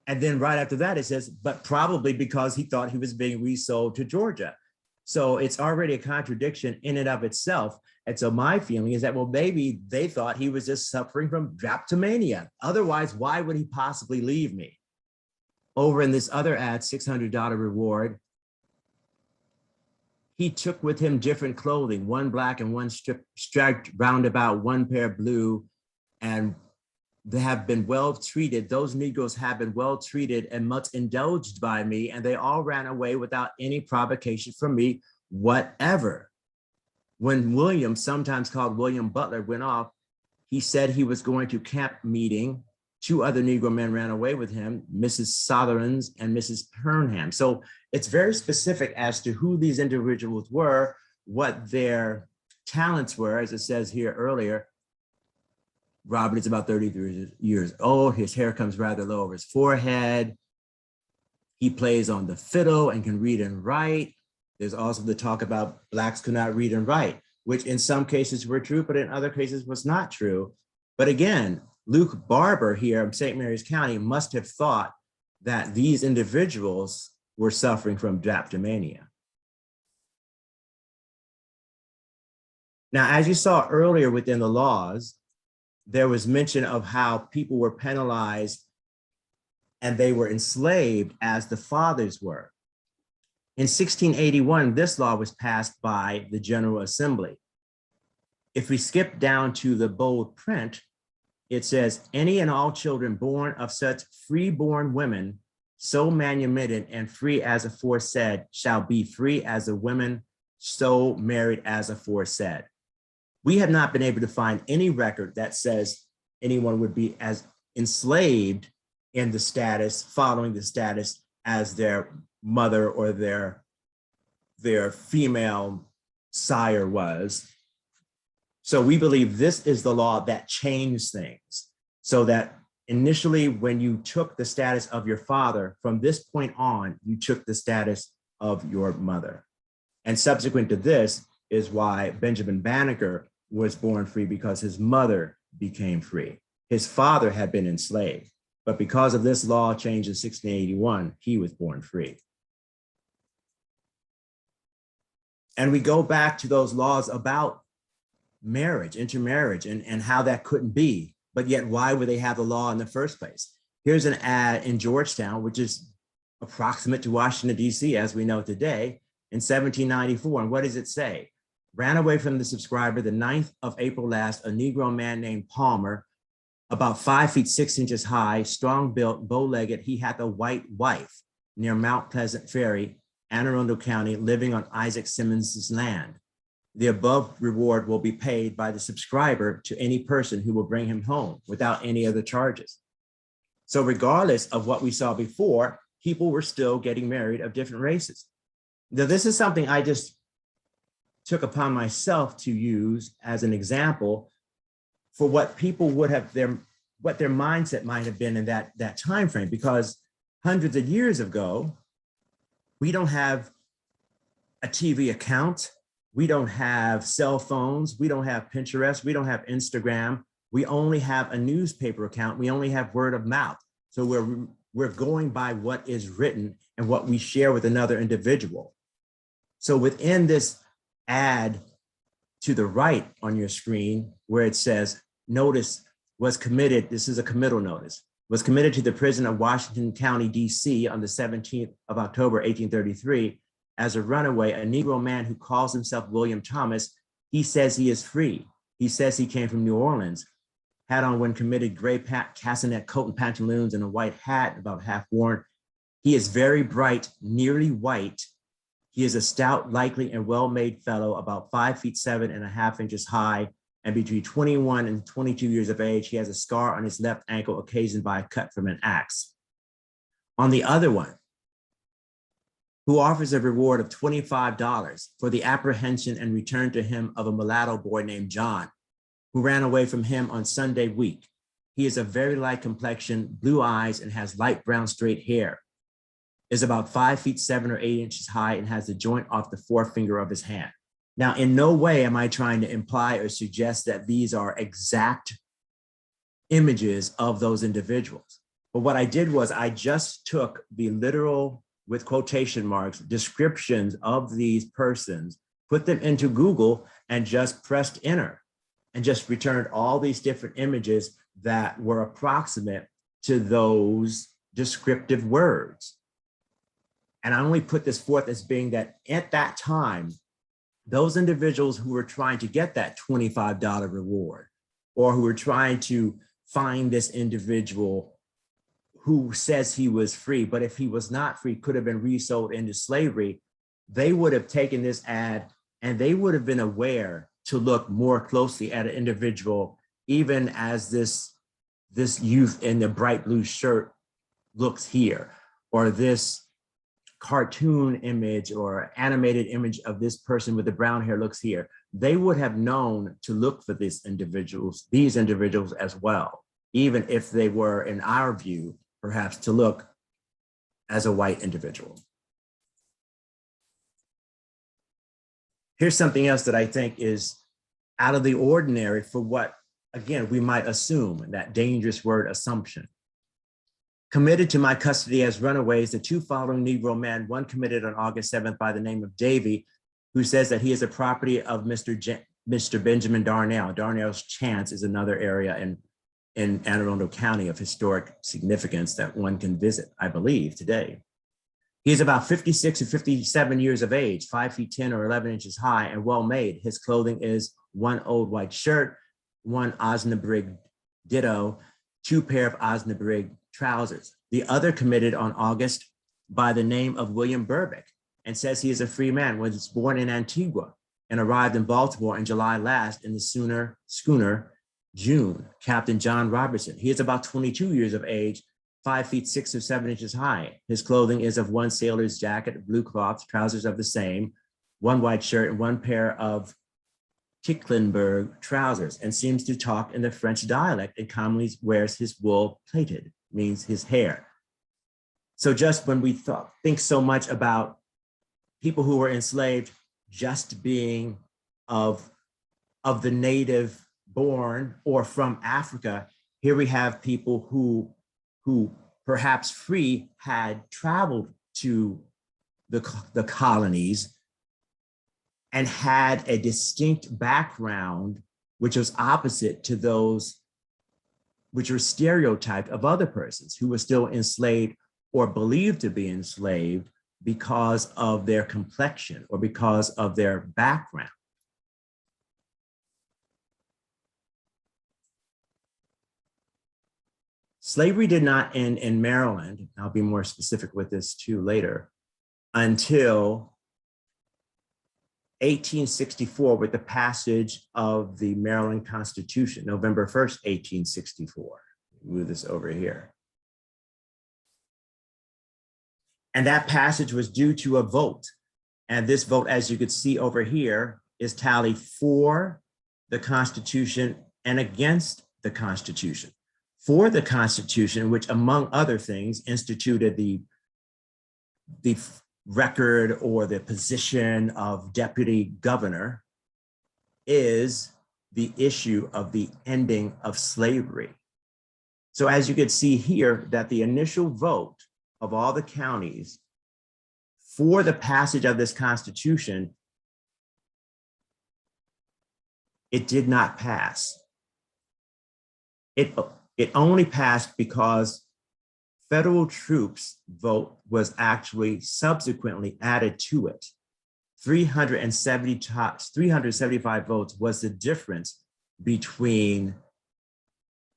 And then right after that, it says, but probably because he thought he was being resold to Georgia. So it's already a contradiction in and of itself. And so my feeling is that, well, maybe they thought he was just suffering from drapetomania. Otherwise, why would he possibly leave me? Over in this other ad, $600 reward, he took with him different clothing, one black and one striped roundabout, one pair blue, and they have been well treated. Those Negroes have been well treated and much indulged by me, and they all ran away without any provocation from me whatever. When William, sometimes called William Butler, went off, he said he was going to camp meeting. 2 other Negro men ran away with him, Mrs. Sotherens and Mrs. Pernham. So it's very specific as to who these individuals were, what their talents were, as it says here earlier. Robert is about 33 years old. His hair comes rather low over his forehead. He plays on the fiddle and can read and write. There's also the talk about Blacks could not read and write, which in some cases were true, but in other cases was not true. But again, Luke Barber here in St. Mary's County must have thought that these individuals were suffering from drapetomania. Now, as you saw earlier within the laws, there was mention of how people were penalized and they were enslaved as the fathers were. In 1681, this law was passed by the General Assembly. If we skip down to the bold print, it says, any and all children born of such free-born women, so manumitted and free as aforesaid, shall be free as the women so married as aforesaid. We have not been able to find any record that says anyone would be as enslaved in the status, following the status as their mother or their female sire was. So we believe this is the law that changed things, so that initially when you took the status of your father, from this point on, you took the status of your mother. And subsequent to this is why Benjamin Banneker was born free, because his mother became free. His father had been enslaved, but because of this law change in 1681, he was born free. And we go back to those laws about marriage, intermarriage, and how that couldn't be, but yet why would they have the law in the first place? Here's an ad in Georgetown, which is approximate to Washington, D.C., as we know today, in 1794. And what does it say? Ran away from the subscriber the 9th of April last, a Negro man named Palmer, about 5 feet 6 inches high, strong built, bow-legged. He had a white wife near Mount Pleasant Ferry, Anne Arundel County, living on Isaac Simmons's land. The above reward will be paid by the subscriber to any person who will bring him home without any other charges. So regardless of what we saw before, people were still getting married of different races. Now, this is something I just took upon myself to use as an example for what people would have, what their mindset might have been in that time frame, because hundreds of years ago, we don't have a TV account. We don't have cell phones. We don't have Pinterest. We don't have Instagram. We only have a newspaper account. We only have word of mouth. So we're going by what is written and what we share with another individual. So within this ad to the right on your screen, where it says, notice was committed, this is a committal notice, was committed to the prison of Washington County, DC on the 17th of October, 1833, as a runaway, a Negro man who calls himself William Thomas, He says he is free. He says he came from New Orleans, had on when committed gray castanet coat and pantaloons and a white hat about half worn. He is very bright, nearly white. He is a stout, likely, and well-made fellow, about 5'7.5" high, and between 21 and 22 years of age. He has a scar on his left ankle occasioned by a cut from an axe. On the other one, who offers a reward of $25 for the apprehension and return to him of a mulatto boy named John, who ran away from him on Sunday week. He is of very light complexion, blue eyes, and has light brown straight hair. Is about 5'7" or 8" high and has the joint off the forefinger of his hand. Now, in no way am I trying to imply or suggest that these are exact images of those individuals. But what I did was I just took the literal, with quotation marks, descriptions of these persons, put them into Google and just pressed enter and just returned all these different images that were approximate to those descriptive words. And I only put this forth as being that at that time, those individuals who were trying to get that $25 reward, or who were trying to find this individual who says he was free, but if he was not free, could have been resold into slavery, they would have taken this ad and they would have been aware to look more closely at an individual, even as this youth in the bright blue shirt looks here, or this cartoon image or animated image of this person with the brown hair looks here. They would have known to look for these individuals as well, even if they were, in our view, perhaps to look as a white individual. Here's something else that I think is out of the ordinary for what, again, we might assume, that dangerous word, assumption. Committed to my custody as runaways, the two following Negro men, one committed on August 7th by the name of Davy, who says that he is a property of Mr. Benjamin Darnell. Darnell's Chance is another area in Anne Arundel County of historic significance that one can visit, I believe, today. He is about 56 or 57 years of age, 5'10" or 11" high, and well-made. His clothing is one old white shirt, one Osnabrück ditto, two pair of Osnabrück trousers. The other committed on August by the name of William Verbiage and says he is a free man, was born in Antigua and arrived in Baltimore in July last in the schooner June, Captain John Robertson. He is about 22 years of age, 5'6" or 7" high. His clothing is of one sailor's jacket, blue cloth, trousers of the same, one white shirt, and one pair of Ticklenburg trousers, and seems to talk in the French dialect and commonly wears his wool plaited, means his hair. So just when we think so much about people who were enslaved just being of the native born or from Africa, here we have people who perhaps free had traveled to the colonies and had a distinct background, which was opposite to those which were stereotyped of other persons who were still enslaved or believed to be enslaved because of their complexion or because of their background. Slavery did not end in Maryland, I'll be more specific with this too later, until 1864 with the passage of the Maryland Constitution, November 1st, 1864. Move this over here. And that passage was due to a vote. And this vote, as you could see over here, is tallied for the Constitution and against the Constitution. For the Constitution, which among other things instituted the record or the position of deputy governor, is the issue of the ending of slavery. So as you can see here, that the initial vote of all the counties for the passage of this Constitution, it did not pass. It only passed because federal troops vote was actually subsequently added to it 375 votes was the difference between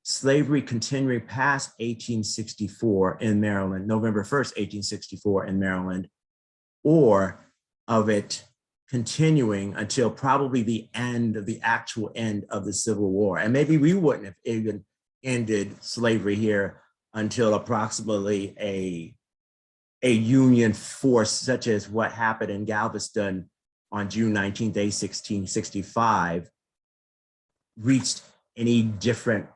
slavery continuing past 1864 in Maryland, November 1st, 1864 in Maryland, or of it continuing until probably the actual end of the Civil War. And maybe we wouldn't have even ended slavery here until approximately a Union force such as what happened in Galveston on June 19th, 1665, reached any different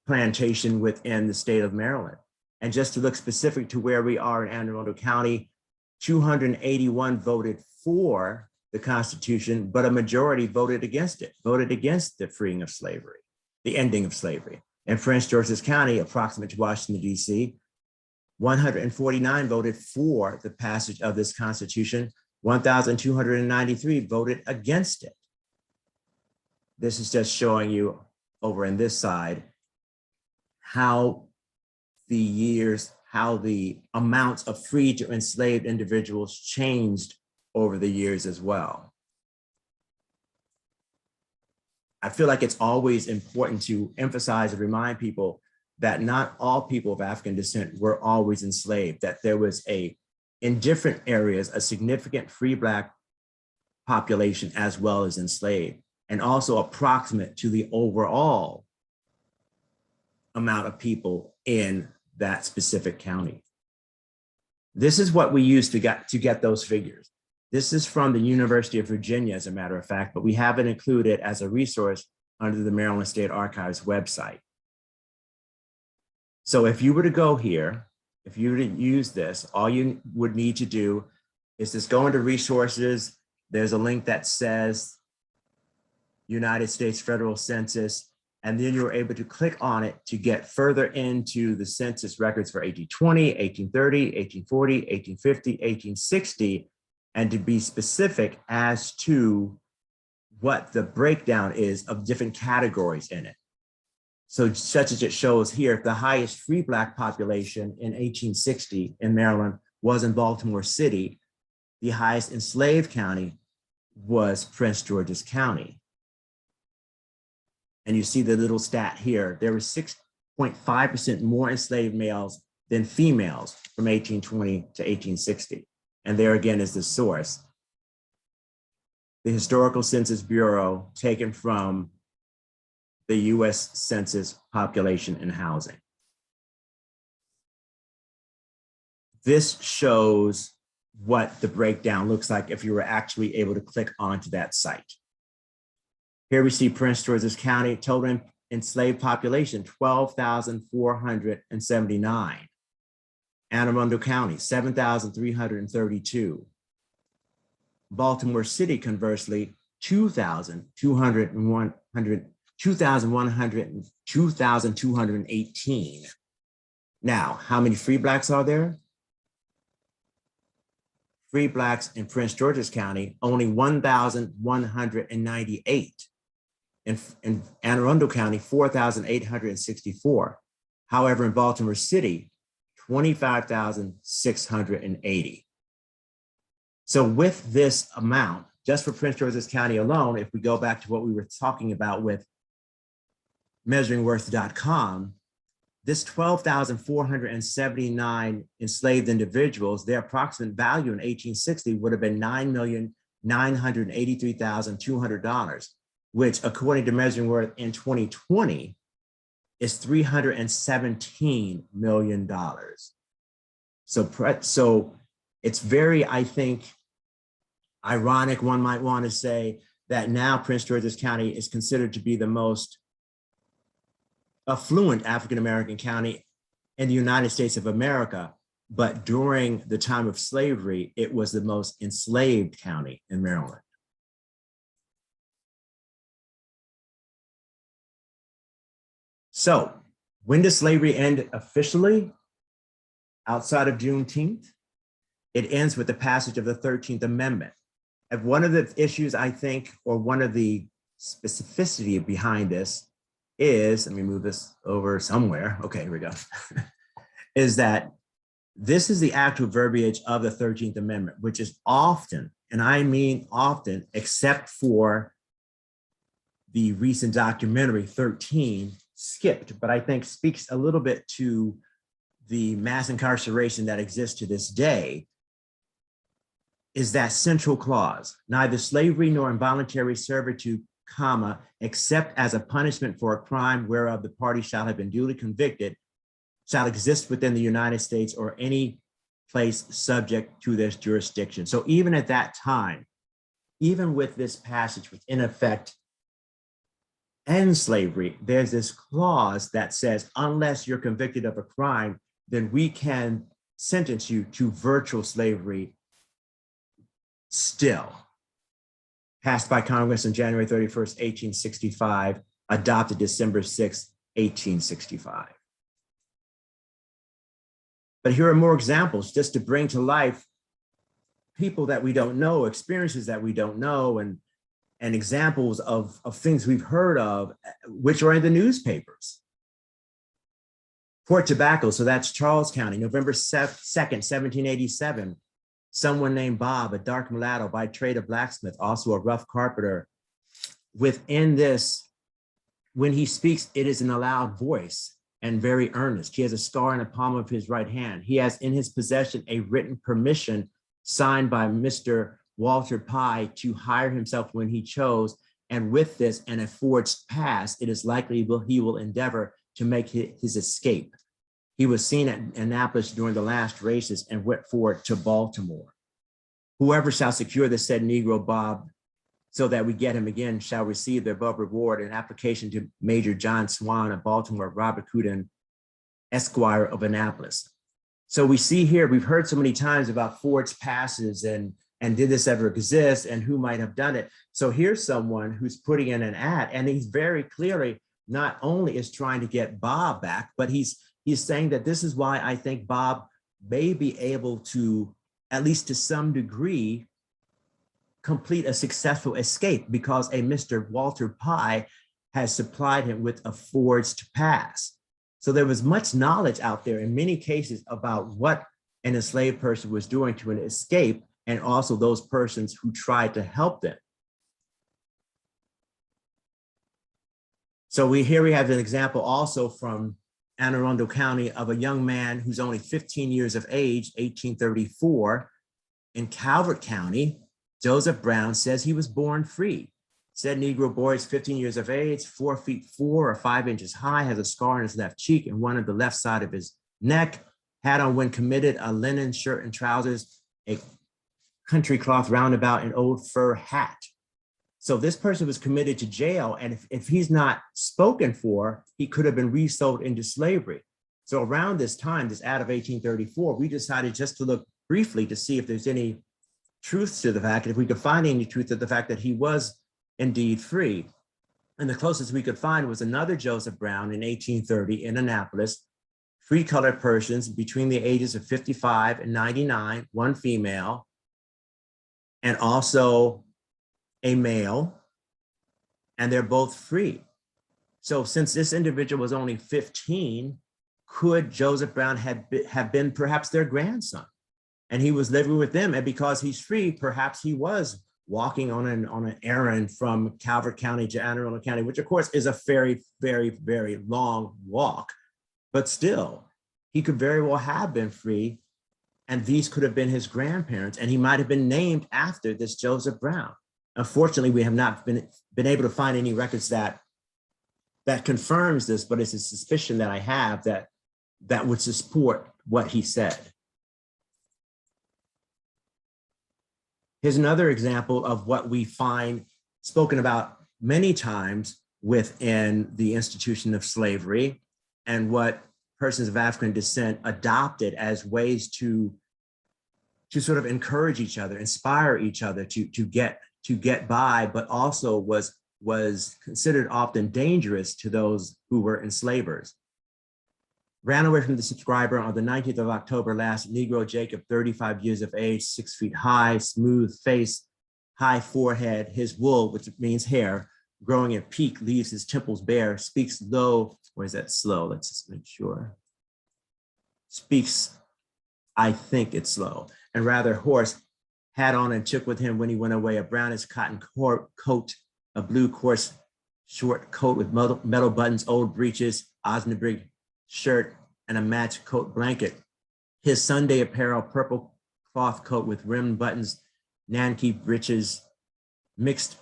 plantation within the state of Maryland. And just to look specific to where we are in Anne Arundel County, 281 voted for the Constitution, but a majority voted against it, voted against the freeing of slavery, the ending of slavery. In Prince George's County, approximate to Washington, D.C., 149 voted for the passage of this Constitution, 1,293 voted against it. This is just showing you over in this side how the amounts of free to enslaved individuals changed over the years as well. I feel like it's always important to emphasize and remind people that not all people of African descent were always enslaved, that there was in different areas, a significant free Black population as well as enslaved, and also approximate to the overall amount of people in that specific county. This is what we use to get those figures. This is from the University of Virginia, as a matter of fact, but we have it included as a resource under the Maryland State Archives website. So if you were to go here, if you were to use this, all you would need to do is just go into resources. There's a link that says United States Federal Census, and then you're able to click on it to get further into the census records for 1820, 1830, 1840, 1850, 1860, and to be specific as to what the breakdown is of different categories in it. So such as it shows here, the highest free Black population in 1860 in Maryland was in Baltimore City. The highest enslaved county was Prince George's County. And you see the little stat here. There were 6.5% more enslaved males than females from 1820 to 1860. And there again is the source. The Historical Census Bureau, taken from the US Census Population and Housing. This shows what the breakdown looks like if you were actually able to click onto that site. Here we see Prince George's County, total enslaved population, 12,479. Anne Arundel County, 7,332. Baltimore City, conversely, 2,218. Now, how many free Blacks are there? Free Blacks in Prince George's County, only 1,198. In Anne Arundel County, 4,864. However, in Baltimore City, 25,680. So with this amount, just for Prince George's County alone, if we go back to what we were talking about with measuringworth.com, this 12,479 enslaved individuals, their approximate value in 1860 would have been $9,983,200, which according to Measuring Worth in 2020 is $317 million. So it's very, I think, ironic, one might want to say, that now Prince George's County is considered to be the most affluent African-American county in the United States of America. But during the time of slavery, it was the most enslaved county in Maryland. So when does slavery end officially? Outside of Juneteenth, it ends with the passage of the 13th Amendment. And one of the issues, I think, or one of the specificity behind this is, let me move this over somewhere. Okay, here we go. Is that This is the actual verbiage of the 13th Amendment, which is often, and I mean often, except for the recent documentary 13, skipped, but I think speaks a little bit to the mass incarceration that exists to this day, is that central clause: neither slavery nor involuntary servitude, comma, except as a punishment for a crime whereof the party shall have been duly convicted, shall exist within the United States or any place subject to this jurisdiction. So even at that time, even with this passage, which in effect ends slavery, there's this clause that says, unless you're convicted of a crime, then we can sentence you to virtual slavery still. Passed by Congress on January 31st, 1865, adopted December 6th, 1865. But here are more examples just to bring to life people that we don't know, experiences that we don't know, and examples of things we've heard of, which are in the newspapers. Port Tobacco, so that's Charles County, November 2nd, 1787. Someone named Bob, a dark mulatto, by trade a blacksmith, also a rough carpenter. Within this, when he speaks, it is in a loud voice and very earnest. He has a scar in the palm of his right hand. He has in his possession a written permission signed by Mr. Walter Pye to hire himself when he chose. And with this and a forged pass, it is likely he will endeavor to make his escape. He was seen at Annapolis during the last races and went forward to Baltimore. Whoever shall secure the said Negro Bob so that we get him again shall receive the above reward. An application to Major John Swan of Baltimore, Robert Cooten, Esquire of Annapolis. So we see here, we've heard so many times about forged passes and did this ever exist and who might have done it. So here's someone who's putting in an ad, and he's very clearly not only is trying to get Bob back, but he's saying that this is why I think Bob may be able to, at least to some degree, complete a successful escape, because a Mr. Walter Pye has supplied him with a forged pass. So there was much knowledge out there in many cases about what an enslaved person was doing to an escape, and also those persons who tried to help them. So here we have an example also from Anne Arundel County of a young man who's only 15 years of age, 1834, in Calvert County. Joseph Brown says he was born free. Said Negro boy is 15 years of age, 4 feet 4 or 5 inches high, has a scar on his left cheek and one of the left side of his neck, had on when committed a linen shirt and trousers, a country cloth roundabout, an old fur hat. So this person was committed to jail, and if he's not spoken for, he could have been resold into slavery. So around this time, this ad of 1834, we decided just to look briefly to see if there's any truth to the fact, if we could find any truth to the fact that he was indeed free. And the closest we could find was another Joseph Brown in 1830 in Annapolis, free colored persons between the ages of 55 and 99, one female, and also a male, and they're both free. So since this individual was only 15, could Joseph Brown have been perhaps their grandson? And he was living with them, and because he's free, perhaps he was walking on an errand from Calvert County to Anne Arundel County, which of course is a very, very, very long walk, but still, he could very well have been free, and these could have been his grandparents, and he might have been named after this Joseph Brown. Unfortunately, we have not been able to find any records that confirms this, but it's a suspicion that I have that would support what he said. Here's another example of what we find spoken about many times within the institution of slavery, and what persons of African descent adopted as ways to sort of encourage each other, inspire each other to get by, but also was considered often dangerous to those who were enslavers. Ran away from the subscriber on the 19th of October last, Negro Jacob, 35 years of age, 6 feet high, smooth face, high forehead, his wool, which means hair, growing at peak, leaves his temples bare, speaks low, or is that slow? Let's just make sure. Speaks I think it's slow, and rather hoarse, had on and took with him when he went away a brownish cotton coat, a blue coarse short coat with metal buttons, old breeches, Osnabrück shirt, and a matched coat blanket. His Sunday apparel, purple cloth coat with rimmed buttons, Nankee breeches, mixed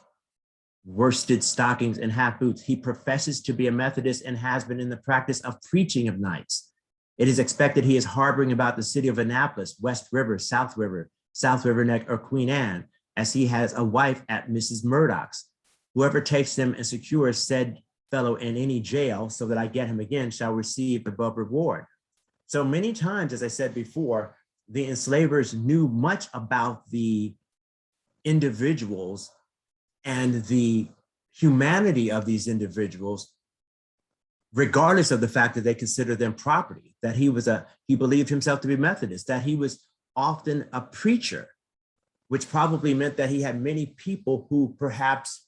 worsted stockings, and half boots. He professes to be a Methodist and has been in the practice of preaching of nights. It is expected he is harboring about the city of Annapolis, West River, South River Neck, or Queen Anne, as he has a wife at Mrs. Murdoch's. Whoever takes him and secures said fellow in any jail so that I get him again shall receive above reward. So many times, as I said before, the enslavers knew much about the individuals and the humanity of these individuals, regardless of the fact that they considered them property, that he believed himself to be Methodist, that he was often a preacher, which probably meant that he had many people who perhaps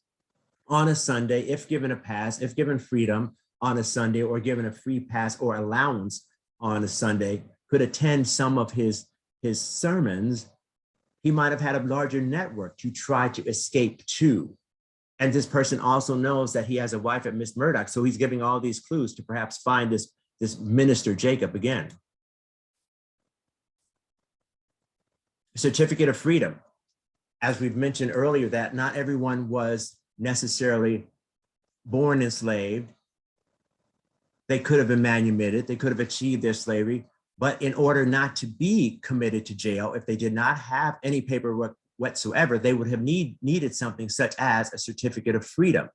on a Sunday, if given a pass, if given freedom on a Sunday, or given a free pass or allowance on a Sunday, could attend some of his sermons. He might have had a larger network to try to escape to. And this person also knows that he has a wife at Miss Murdoch, so he's giving all these clues to perhaps find this minister Jacob again. Certificate of freedom. As we've mentioned earlier, that not everyone was necessarily born enslaved. They could have been manumitted, they could have achieved their slavery, but in order not to be committed to jail, if they did not have any paperwork whatsoever, they would have needed something such as a certificate of freedom,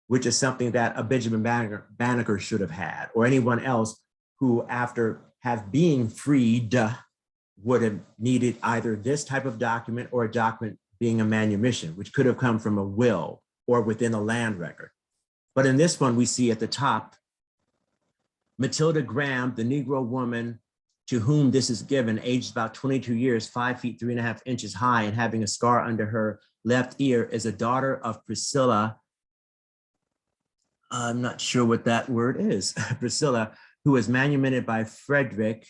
which is something that a Benjamin Banneker should have had, or anyone else who, after being freed, would have needed either this type of document or a document being a manumission, which could have come from a will or within a land record. But in this one, we see at the top, Matilda Graham, the Negro woman to whom this is given, aged about 22 years, 5 feet 3.5 inches high, and having a scar under her left ear, is a daughter of Priscilla. I'm not sure what that word is. Priscilla, who was manumitted by Frederick,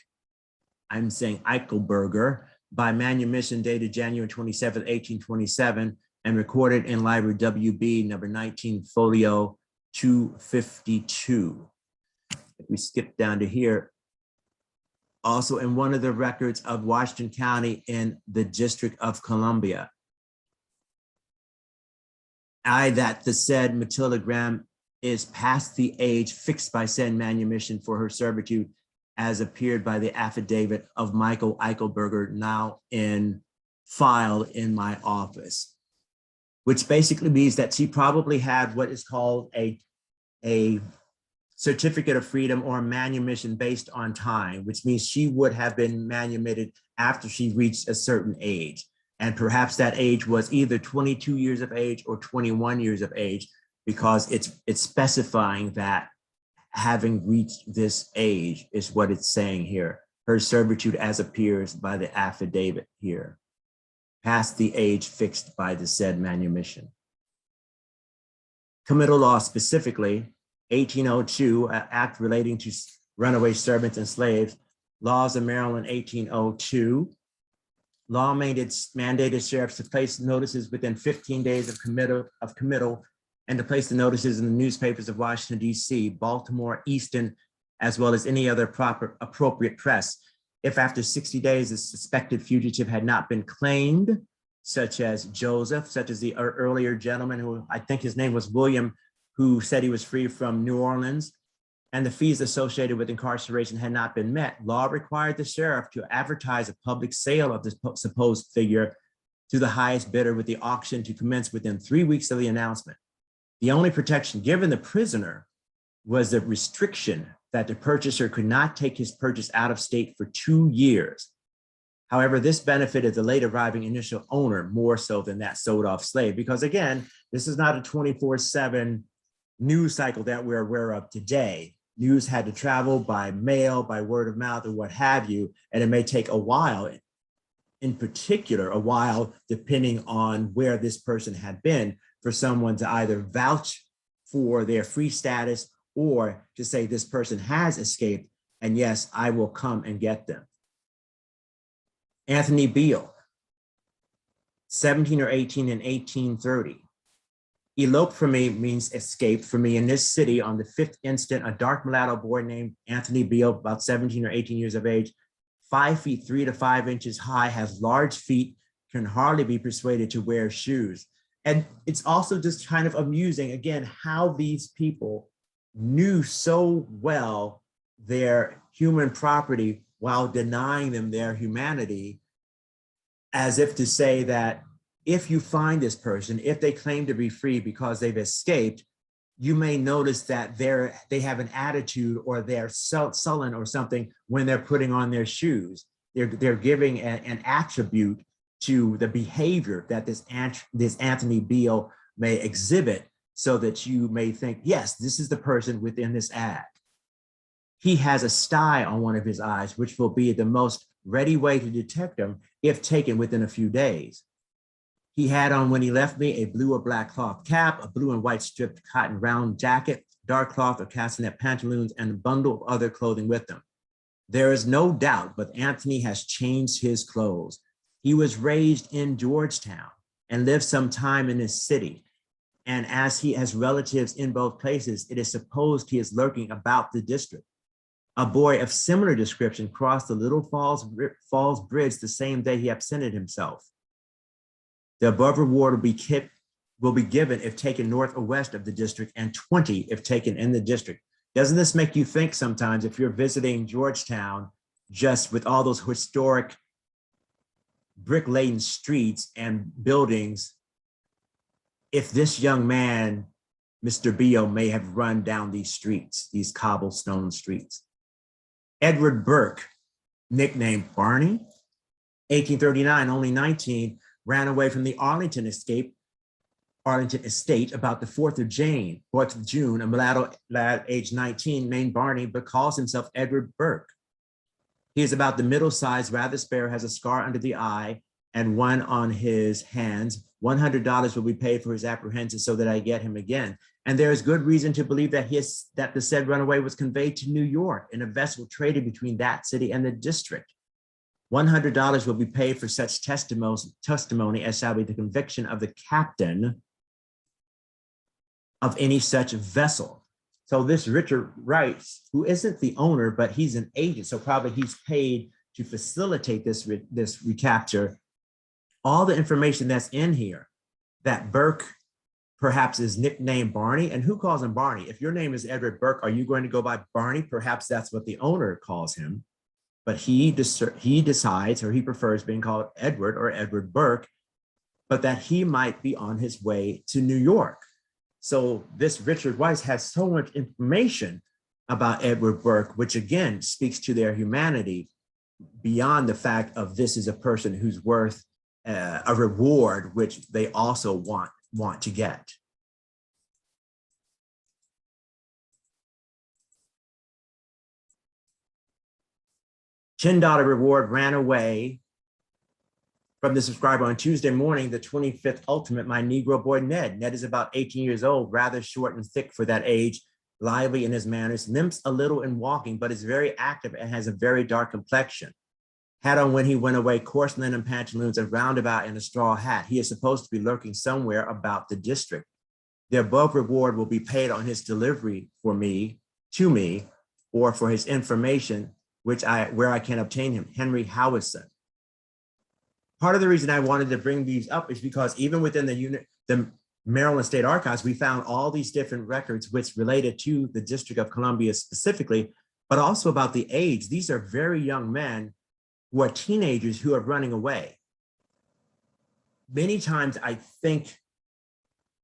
I'm saying Eichelberger, by manumission dated January 27, 1827, and recorded in Library WB number 19, folio 252. If we skip down to here, also in one of the records of Washington County in the District of Columbia. That the said Matilda Graham is past the age fixed by said manumission for her servitude, as appeared by the affidavit of Michael Eichelberger, now filed in my office, which basically means that she probably had what is called a certificate of freedom or manumission based on time, which means she would have been manumitted after she reached a certain age. And perhaps that age was either 22 years of age or 21 years of age, because it's specifying that having reached this age is what it's saying here. Her servitude as appears by the affidavit here, past the age fixed by the said manumission. Committal law specifically, 1802, Act relating to runaway servants and slaves, laws of Maryland, 1802. Law mandated sheriffs to place notices within 15 days of committal and to place the notices in the newspapers of Washington, D.C., Baltimore, Easton, as well as any other appropriate press. If after 60 days the suspected fugitive had not been claimed, such as Joseph, such as the earlier gentleman who I think his name was William, who said he was free from New Orleans, and the fees associated with incarceration had not been met, law required the sheriff to advertise a public sale of the supposed figure to the highest bidder, with the auction to commence within 3 weeks of the announcement. The only protection given the prisoner was the restriction that the purchaser could not take his purchase out of state for 2 years. However, this benefited the late arriving initial owner more so than that sold off slave, because again, this is not a 24/7 news cycle that we're aware of today. News had to travel by mail, by word of mouth, or what have you, and it may take a while, in particular, a while, depending on where this person had been, for someone to either vouch for their free status or to say this person has escaped, and yes, I will come and get them. Anthony Beale, 17 or 18 in 1830. Eloped for me means escaped for me in this city on the 5th instant, a dark mulatto boy named Anthony Beale, about 17 or 18 years of age, 5 feet 3 to 5 inches high, has large feet, can hardly be persuaded to wear shoes. And it's also just kind of amusing, again, how these people knew so well their human property while denying them their humanity, as if to say that if you find this person, if they claim to be free because they've escaped, you may notice that they have an attitude or they're sullen or something when they're putting on their shoes. They're giving an attribute to the behavior that this Anthony Beale may exhibit, so that you may think, yes, this is the person within this ad. He has a sty on one of his eyes, which will be the most ready way to detect him if taken within a few days. He had on, when he left me, a blue or black cloth cap, a blue and white striped cotton round jacket, dark cloth or castanet pantaloons, and a bundle of other clothing with him. There is no doubt, but Anthony has changed his clothes. He was raised in Georgetown and lived some time in this city. And as he has relatives in both places, it is supposed he is lurking about the district. A boy of similar description crossed the Little Falls Bridge the same day he absented himself. The above reward will be given if taken north or west of the district, and 20 if taken in the district. Doesn't this make you think sometimes, if you're visiting Georgetown, just with all those historic brick-laden streets and buildings, if this young man, Mr. Beale, may have run down these streets, these cobblestone streets. Edward Burke, nicknamed Barney, 1839, only 19, ran away from the Arlington estate about the 4th of June, a mulatto lad aged 19 named Barney, but calls himself Edward Burke. He is about the middle-sized, rather spare, has a scar under the eye and one on his hands. $100 will be paid for his apprehension so that I get him again. And there is good reason to believe that the said runaway was conveyed to New York in a vessel trading between that city and the district. $100 will be paid for such testimony as shall be the conviction of the captain of any such vessel. So this Richard Rice, who isn't the owner, but he's an agent, so probably he's paid to facilitate this recapture. All the information that's in here, that Burke perhaps is nicknamed Barney, and who calls him Barney? If your name is Edward Burke, are you going to go by Barney? Perhaps that's what the owner calls him, but he decides, or he prefers being called Edward or Edward Burke, but that he might be on his way to New York. So this Richard Rice has so much information about Edward Burke, which again speaks to their humanity beyond the fact of this is a person who's worth a reward, which they also want to get. $10 reward ran away from the subscriber on Tuesday morning, the 25th ultimate, my Negro boy, Ned. Ned is about 18 years old, rather short and thick for that age, lively in his manners, limps a little in walking, but is very active and has a very dark complexion. Had on when he went away coarse linen pantaloons, a roundabout, and a straw hat. He is supposed to be lurking somewhere about the district. The above reward will be paid on his delivery to me, or for his information, where I can obtain him, Henry Howison. Part of the reason I wanted to bring these up is because even within the Maryland State Archives, we found all these different records which related to the District of Columbia specifically, but also about the age. These are very young men who are teenagers who are running away. Many times I think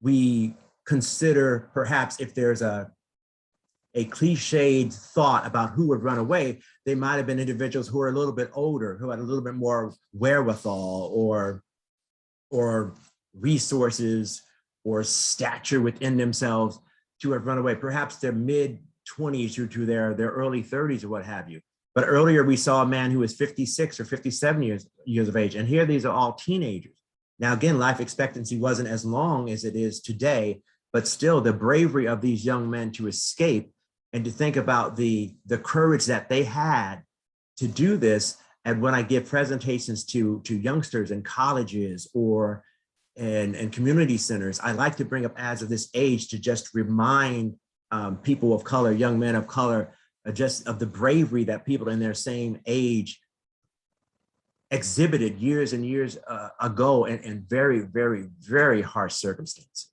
we consider, perhaps if there's a cliched thought about who would run away, they might have been individuals who are a little bit older, who had a little bit more wherewithal or resources or stature within themselves to have run away. Perhaps their mid-20s to their early 30s or what have you. But earlier we saw a man who was 56 or 57 years of age. And here these are all teenagers. Now, again, life expectancy wasn't as long as it is today, but still the bravery of these young men to escape and to think about the courage that they had to do this And when I give presentations to youngsters in colleges or in community centers, I like to bring up ads of this age to just remind people of color, young men of color, just of the bravery that people in their same age exhibited years and years ago in very, very, very harsh circumstances.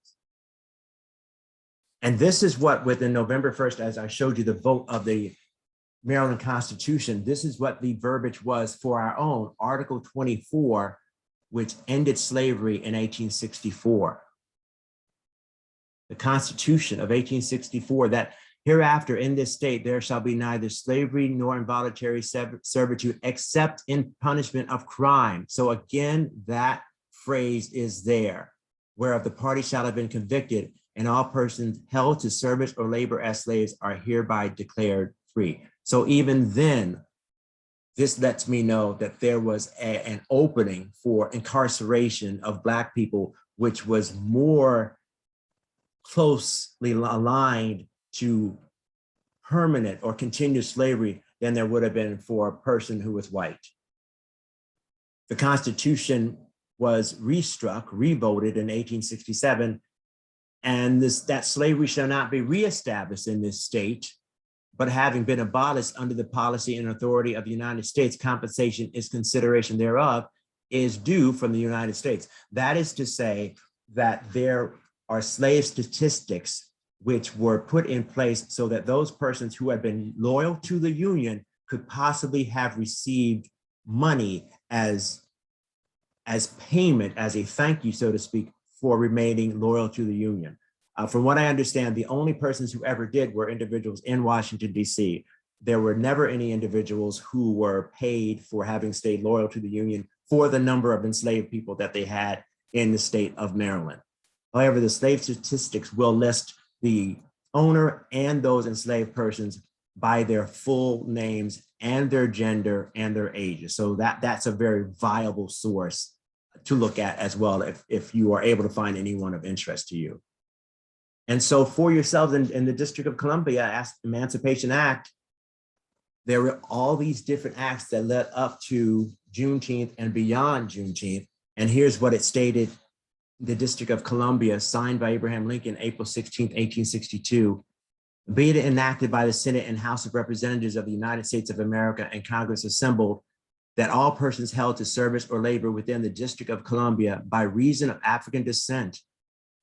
And this is what, within November 1st, as I showed you the vote of the Maryland Constitution, this is what the verbiage was for our own Article 24, which ended slavery in 1864. The Constitution of 1864, that hereafter in this state there shall be neither slavery nor involuntary servitude except in punishment of crime. So again, that phrase is there, whereof the party shall have been convicted, and all persons held to service or labor as slaves are hereby declared free. So even then, this lets me know that there was an opening for incarceration of Black people, which was more closely aligned to permanent or continued slavery than there would have been for a person who was white. The Constitution was revoted in 1867, and that slavery shall not be reestablished in this state, but having been abolished under the policy and authority of the United States, compensation is consideration thereof is due from the United States. That is to say that there are slave statistics which were put in place so that those persons who had been loyal to the Union could possibly have received money as payment, as a thank you, so to speak, for remaining loyal to the Union. From what I understand, the only persons who ever did were individuals in Washington, D.C. There were never any individuals who were paid for having stayed loyal to the Union for the number of enslaved people that they had in the state of Maryland. However, the slave statistics will list the owner and those enslaved persons by their full names and their gender and their ages. So that's a very viable source to look at as well if you are able to find anyone of interest to you. And so for yourselves in the District of Columbia, Emancipation Act, there were all these different acts that led up to Juneteenth and beyond Juneteenth. And here's what it stated: the District of Columbia, signed by Abraham Lincoln, April 16, 1862, be it enacted by the Senate and House of Representatives of the United States of America and Congress assembled, that all persons held to service or labor within the District of Columbia by reason of African descent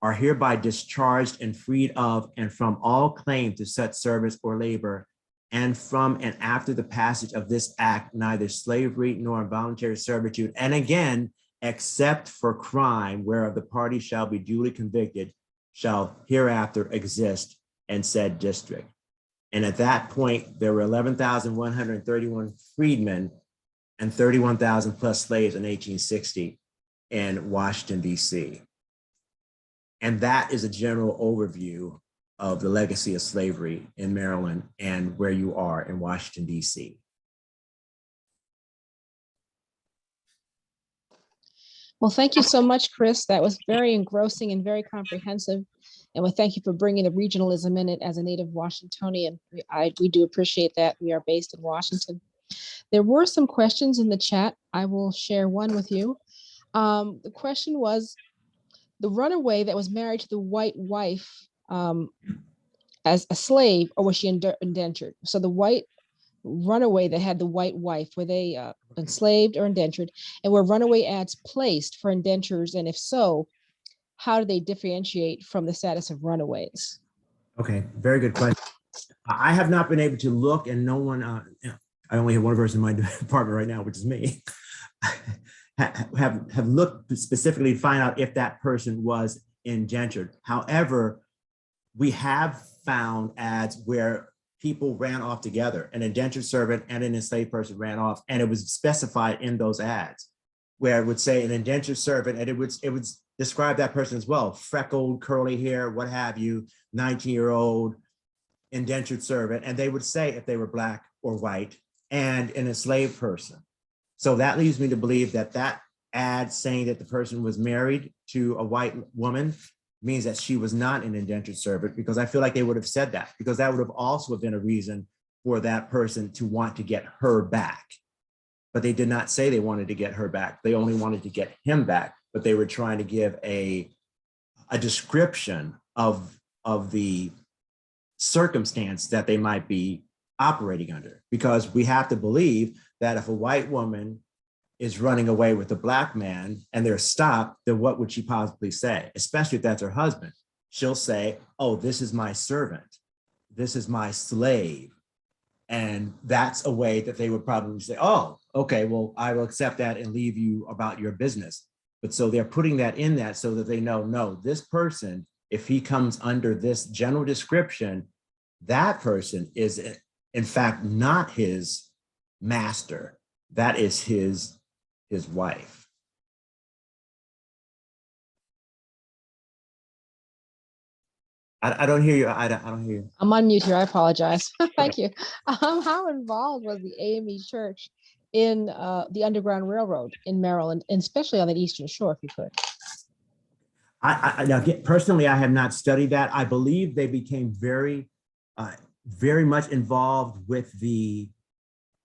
are hereby discharged and freed of and from all claim to such service or labor, and from and after the passage of this act, neither slavery nor involuntary servitude, and again, except for crime whereof the party shall be duly convicted, shall hereafter exist in said district. And at that point, there were 11,131 freedmen and 31,000 plus slaves in 1860 in Washington, D.C. And that is a general overview of the legacy of slavery in Maryland and where you are in Washington, D.C. Well, thank you so much, Chris. That was very engrossing and very comprehensive. And we thank you for bringing the regionalism in it as a native Washingtonian. We do appreciate that. We are based in Washington. There were some questions in the chat. I will share one with you. The question was, the runaway that was married to the white wife as a slave, or was she indentured? So the white runaway that had the white wife, were they enslaved or indentured? And were runaway ads placed for indentures? And if so, how do they differentiate from the status of runaways? Okay, very good question. I have not been able to look, and no one, I only have one person in my department right now, which is me, have looked specifically to find out if that person was indentured. However, we have found ads where people ran off together, an indentured servant and an enslaved person ran off, and it was specified in those ads where it would say an indentured servant, and it would describe that person as well: freckled, curly hair, what have you, 19-year-old indentured servant, and they would say if they were Black or white, and an enslaved person. So that leads me to believe that that ad saying that the person was married to a white woman means that she was not an indentured servant, because I feel like they would have said that, because that would have also been a reason for that person to want to get her back. but they did not say they wanted to get her back. They only wanted to get him back, but they were trying to give a description of the circumstance that they might be operating under. Because we have to believe that if a white woman is running away with a Black man and they're stopped, then what would she possibly say? Especially if that's her husband. She'll say, oh, this is my servant. This is my slave. And that's a way that they would probably say, oh, okay, well, I will accept that and leave you about your business. But so they're putting that in that so that they know, no, this person, if he comes under this general description, that person is in fact not his master. That is his wife. I don't hear you. I don't hear you. I'm on mute here. I apologize. Thank you. How involved was the AME Church in the Underground Railroad in Maryland, and especially on the Eastern Shore, if you could? Now, personally, I have not studied that. I believe they became very much involved with the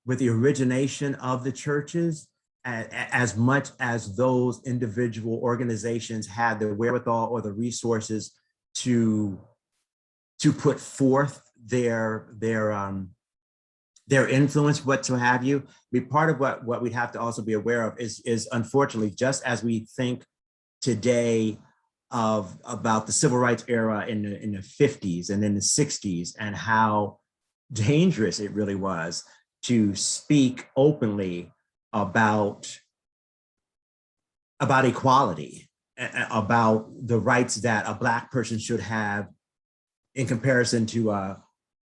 origination of the churches, as much as those individual organizations had the wherewithal or the resources to put forth their influence, what to have you. Part of what we'd have to also be aware of is unfortunately, just as we think today about the civil rights era in the 50s and in the 60s, and how dangerous it really was to speak openly about equality, about the rights that a Black person should have in comparison to a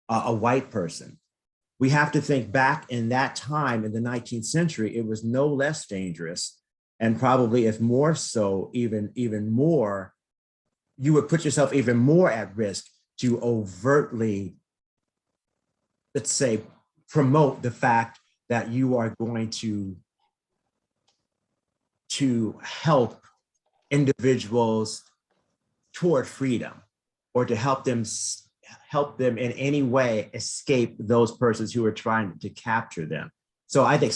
white person. We have to think back in that time in the 19th century, it was no less dangerous, and probably if more so, even more, you would put yourself even more at risk to overtly, let's say, promote the fact that you are going to help individuals toward freedom, or to help them in any way escape those persons who are trying to capture them. So I think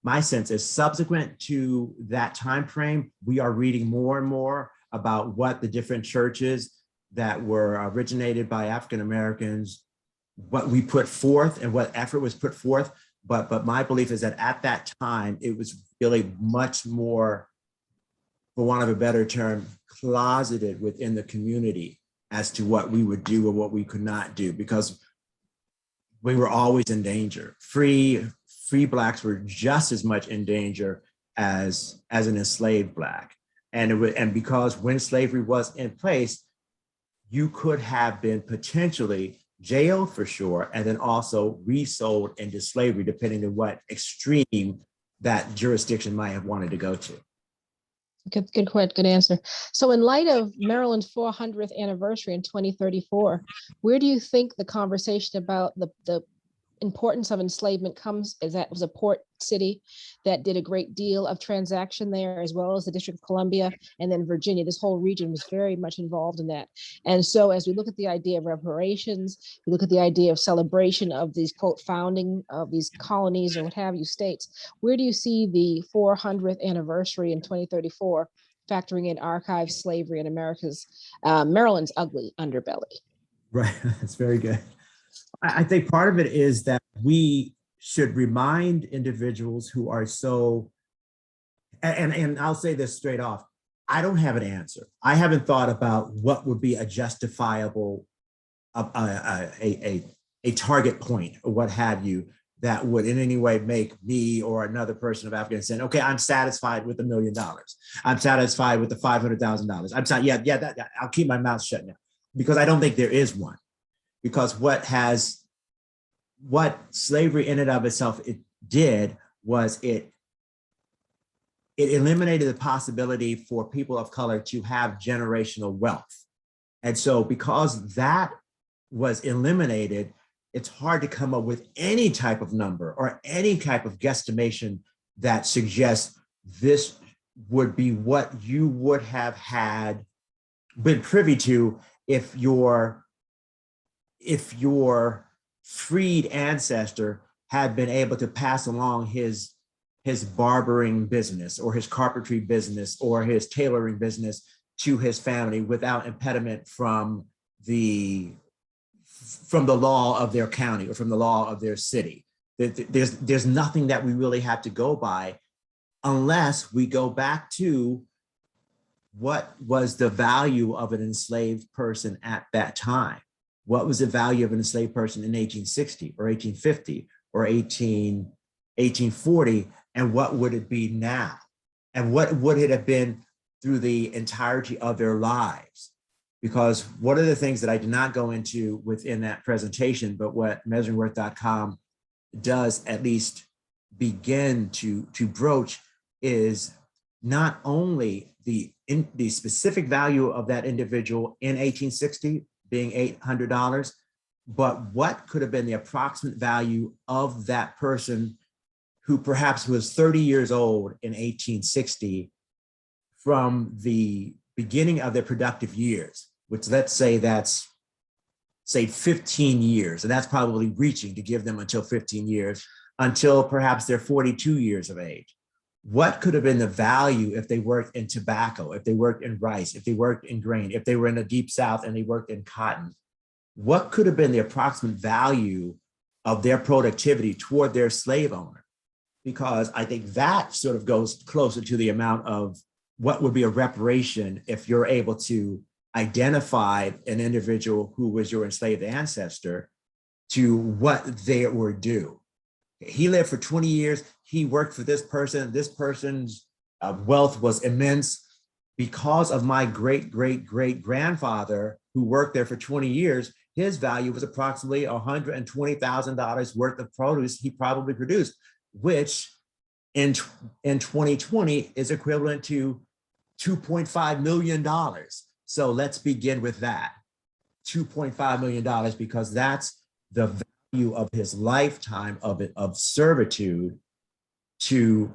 my sense is subsequent to that time frame, we are reading more and more about what the different churches that were originated by African Americans, what we put forth and what effort was put forth. But my belief is that at that time, it was really much more, for want of a better term, closeted within the community as to what we would do or what we could not do, because we were always in danger. Free Blacks were just as much in danger as an enslaved Black. And because when slavery was in place, you could have been potentially jailed for sure, and then also resold into slavery, depending on what extreme that jurisdiction might have wanted to go to. Good answer. So in light of Maryland's 400th anniversary in 2034, where do you think the conversation about the importance of enslavement comes? Is that was a port city that did a great deal of transaction there, as well as the District of Columbia, and then Virginia. This whole region was very much involved in that. And so as we look at the idea of reparations, we look at the idea of celebration of these, quote, founding of these colonies or what have you, states, where do you see the 400th anniversary in 2034 factoring in archived slavery in America's, Maryland's ugly underbelly? Right, that's very good. I think part of it is that we should remind individuals who are so, and I'll say this straight off, I don't have an answer. I haven't thought about what would be a justifiable, a target point or what have you, that would in any way make me or another person of African descent, okay, I'm satisfied with $1 million. I'm satisfied with the $500,000. I'm sorry, I'll keep my mouth shut now, because I don't think there is one. Because what slavery in and of itself it did was it eliminated the possibility for people of color to have generational wealth. And so because that was eliminated, it's hard to come up with any type of number or any type of guesstimation that suggests this would be what you would have had been privy to if your freed ancestor had been able to pass along his barbering business or his carpentry business or his tailoring business to his family without impediment from the law of their county or from the law of their city. There's nothing that we really have to go by unless we go back to what was the value of an enslaved person at that time. What was the value of an enslaved person in 1860 or 1850 or 1840, and what would it be now? And what would it have been through the entirety of their lives? Because one of the things that I did not go into within that presentation, but what measuringworth.com does at least begin to broach is not only the specific value of that individual in 1860 being $800, but what could have been the approximate value of that person who perhaps was 30 years old in 1860 from the beginning of their productive years, which let's say that's, say 15 years, and that's probably reaching to give them until 15 years, until perhaps they're 42 years of age. What could have been the value if they worked in tobacco, if they worked in rice, if they worked in grain, if they were in the deep South and they worked in cotton? What could have been the approximate value of their productivity toward their slave owner? Because I think that sort of goes closer to the amount of what would be a reparation if you're able to identify an individual who was your enslaved ancestor to what they were due. He lived for 20 years. He worked for this person. This person's wealth was immense. Because of my great-great-great-grandfather who worked there for 20 years, his value was approximately $120,000 worth of produce he probably produced, which in 2020 is equivalent to $2.5 million. So let's begin with that, $2.5 million, because that's the value of his lifetime of servitude to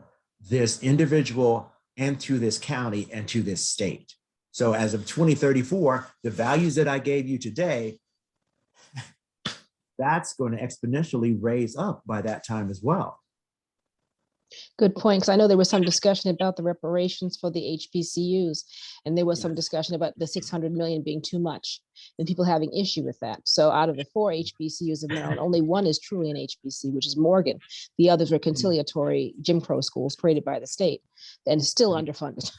this individual and to this county and to this state. So as of 2034, the values that I gave you today, that's going to exponentially raise up by that time as well. Good point, because I know there was some discussion about the reparations for the HBCUs, and there was some discussion about the 600 million being too much and people having issue with that. So out of the 4 HBCUs of Maryland, only one is truly an HBC, which is Morgan. The others were conciliatory Jim Crow schools created by the state and still underfunded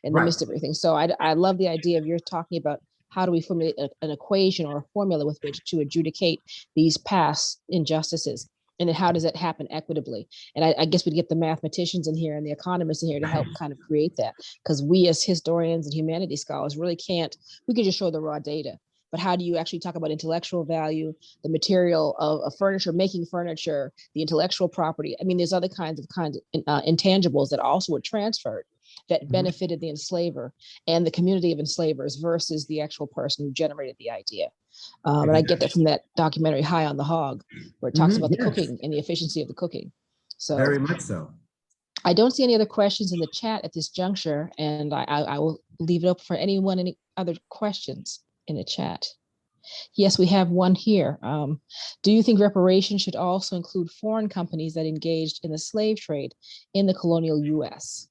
in the midst of everything. So I love the idea of you're talking about how do we formulate an equation or a formula with which to adjudicate these past injustices. And then how does it happen equitably? And I guess we'd get the mathematicians in here and the economists in here to help kind of create that, because we as historians and humanities scholars really can't, we can just show the raw data. But how do you actually talk about intellectual value, the material of furniture, making furniture, the intellectual property? I mean, there's other kinds of intangibles that also were transferred that benefited the enslaver and the community of enslavers versus the actual person who generated the idea. And I get that from that documentary High on the Hog, where it talks about the cooking and the efficiency of the cooking. So very much so. I don't see any other questions in the chat at this juncture, and I will leave it up for anyone, any other questions in the chat. Yes, we have one here. Do you think reparations should also include foreign companies that engaged in the slave trade in the colonial US?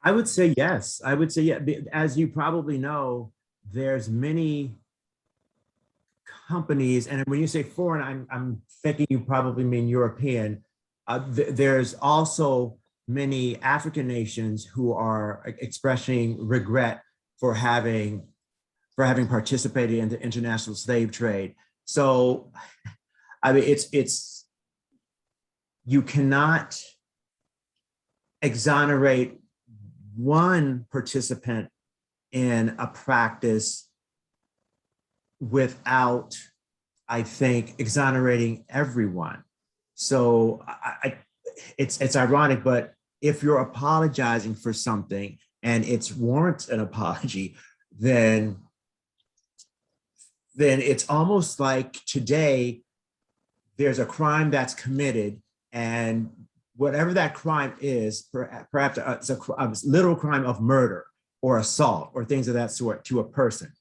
I would say yes. I would say yeah. As you probably know, there's many companies, and when you say foreign, I'm thinking you probably mean European. There's also many African nations who are expressing regret for having participated in the international slave trade. So, I mean, it's you cannot exonerate one participant in a practice without, I think, exonerating everyone. So it's ironic, but if you're apologizing for something and it warrants an apology, then it's almost like today there's a crime that's committed, and whatever that crime is, perhaps it's a literal crime of murder or assault or things of that sort to a person.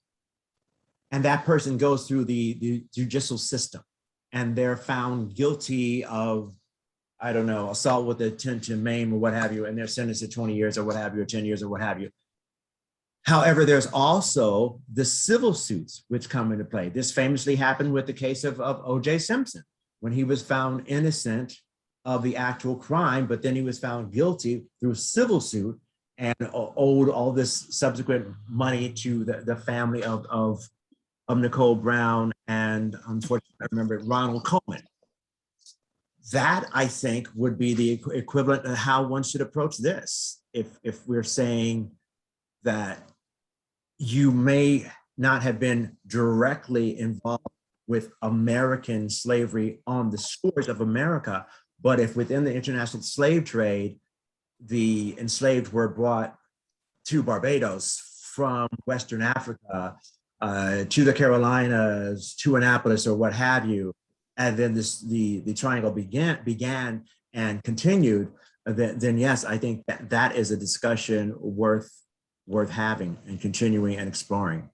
And that person goes through the judicial system. and they're found guilty of, I don't know, assault with intent to maim or what have you, and they're sentenced to 20 years or what have you, or 10 years or what have you. However, there's also the civil suits which come into play. This famously happened with the case of O.J. Simpson, when he was found innocent of the actual crime, but then he was found guilty through civil suit and owed all this subsequent money to the family of Nicole Brown and, unfortunately, I remember, Ronald Coleman. That, I think, would be the equivalent of how one should approach this. If we're saying that you may not have been directly involved with American slavery on the shores of America, but if within the international slave trade, the enslaved were brought to Barbados from Western Africa, to the Carolinas, to Annapolis, or what have you, and then the triangle began and continued, then yes, I think that is a discussion worth having and continuing and exploring.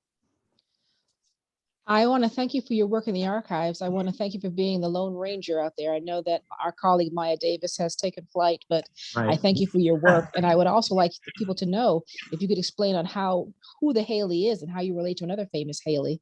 I want to thank you for your work in the archives. I want to thank you for being the Lone Ranger out there. I know that our colleague Maya Davis has taken flight, but Right. I thank you for your work. And I would also like people to know if you could explain on who the Haley is and how you relate to another famous Haley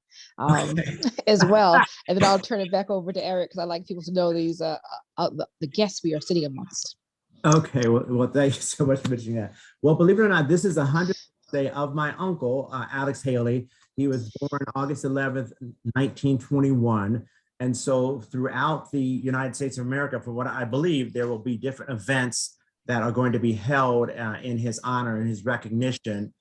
as well. And then I'll turn it back over to Eric, because I like people to know these the guests we are sitting amongst. Okay, well, thank you so much for mentioning that. Well, believe it or not, this is the 100th birthday of my uncle, Alex Haley. He was born August 11th, 1921. And so throughout the United States of America, for what I believe, there will be different events that are going to be held in his honor and his recognition.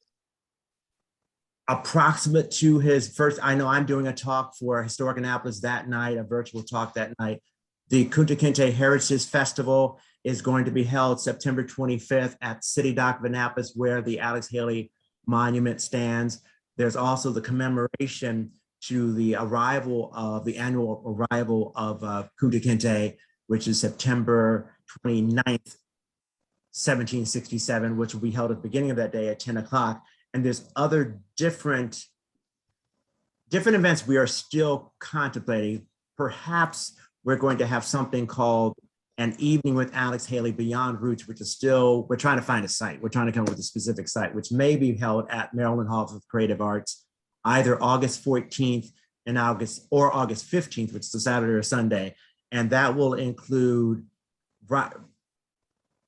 Approximate to his first, I know I'm doing a talk for Historic Annapolis that night, a virtual talk that night. The Kunta Kinte Heritage Festival is going to be held September 25th at City Dock of Annapolis, where the Alex Haley Monument stands. There's also the commemoration to the annual arrival of Kunta Kinte, which is September 29th, 1767, which will be held at the beginning of that day at 10 o'clock. And there's other different events we are still contemplating. Perhaps we're going to have something called an evening with Alex Haley Beyond Roots, which is still, we're trying to find a site. We're trying to come up with a specific site, which may be held at Maryland Hall of Creative Arts, either August 14th and August 15th, which is a Saturday or Sunday. And that will include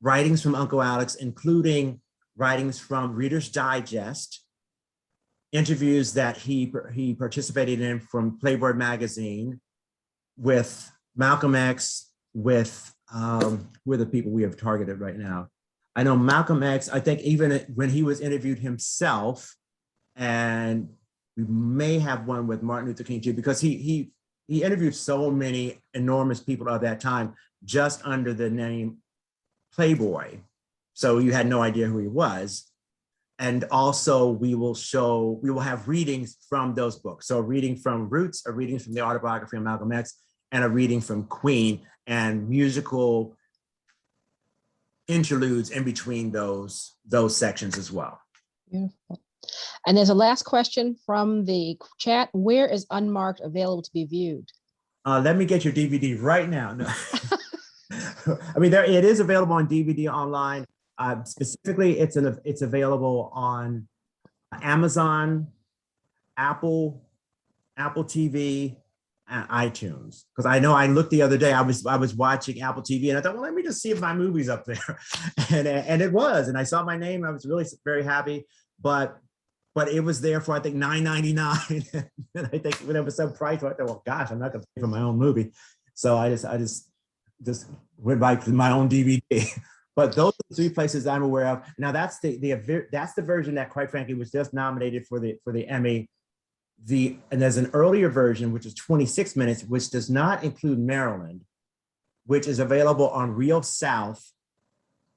writings from Uncle Alex, including writings from Reader's Digest, interviews that he participated in from Playboy magazine, with Malcolm X, with who are the people we have targeted right now? I know Malcolm X, I think even when he was interviewed himself, and we may have one with Martin Luther King too, because he interviewed so many enormous people of that time just under the name Playboy. So you had no idea who he was. And also we will have readings from those books. So a reading from Roots, a reading from the autobiography of Malcolm X, and a reading from Queen, and musical interludes in between those sections as well. Beautiful. And there's a last question from the chat. Where is Unmarked available to be viewed? Let me get your DVD right now. No. I mean, it is available on DVD online. Specifically, it's available on Amazon, Apple TV, and iTunes. Because I know I looked the other day, I was watching Apple TV, and I thought, well, let me just see if my movie's up there, and it was, and I saw my name. I was really very happy, but it was there for, I think, $9.99, and I think when it was some price, I thought, well, gosh, I'm not going to pay for my own movie, so I just went back to my own DVD. But those are the three places I'm aware of. Now that's the version that, quite frankly, was just nominated for the Emmy. And there's an earlier version, which is 26 minutes, which does not include Maryland, which is available on Real South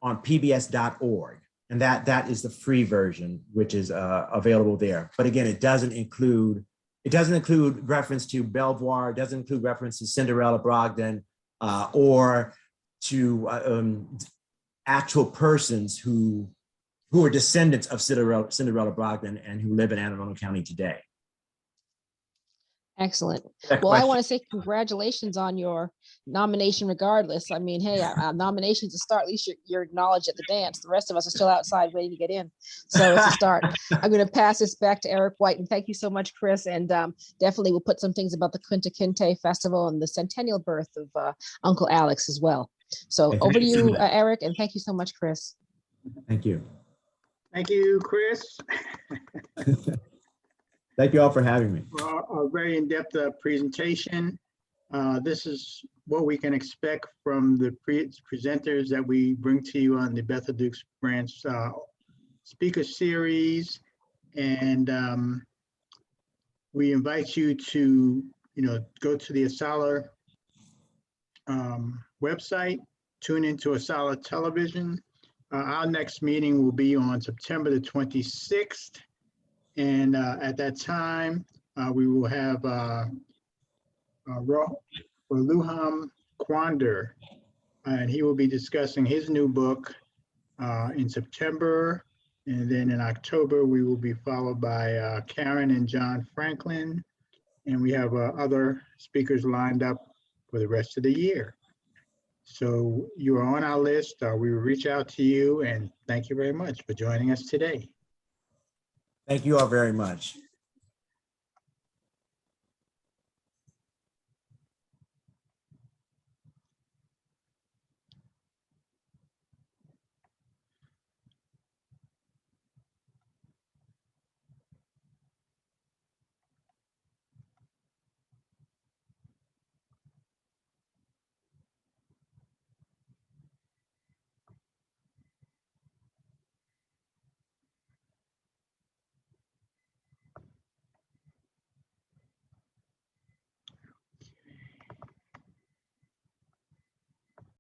on pbs.org. And that is the free version, which is available there. But again, it doesn't include reference to Belvoir, it doesn't include reference to Cinderella Brogdon, or to actual persons who are descendants of Cinderella Brogdon and who live in Anne Arundel County today. Excellent. That Well, I question. want to say congratulations on your nomination regardless. I mean, hey, nomination's a start. At least you're acknowledged at the dance. The rest of us are still outside waiting to get in. So it's a start. I'm going to pass this back to Eric White. And thank you so much, Chris. And definitely we'll put some things about the Quinta Kinte Festival and the centennial birth of Uncle Alex as well. So Thank over to you so you, much. Eric. And thank you so much, Chris. Thank you. Thank you, Chris, Thank you all for having me. for a very in-depth presentation. This is what we can expect from the presenters that we bring to you on the Bethel Dukes Branch speaker series. And we invite you to, go to the Asala website, tune into Asala Television. Our next meeting will be on September the 26th. And at that time, we will have Luham Kwander, and he will be discussing his new book in September. And then in October, we will be followed by Karen and John Franklin. And we have other speakers lined up for the rest of the year. So you are on our list. We will reach out to you, and thank you very much for joining us today. Thank you all very much.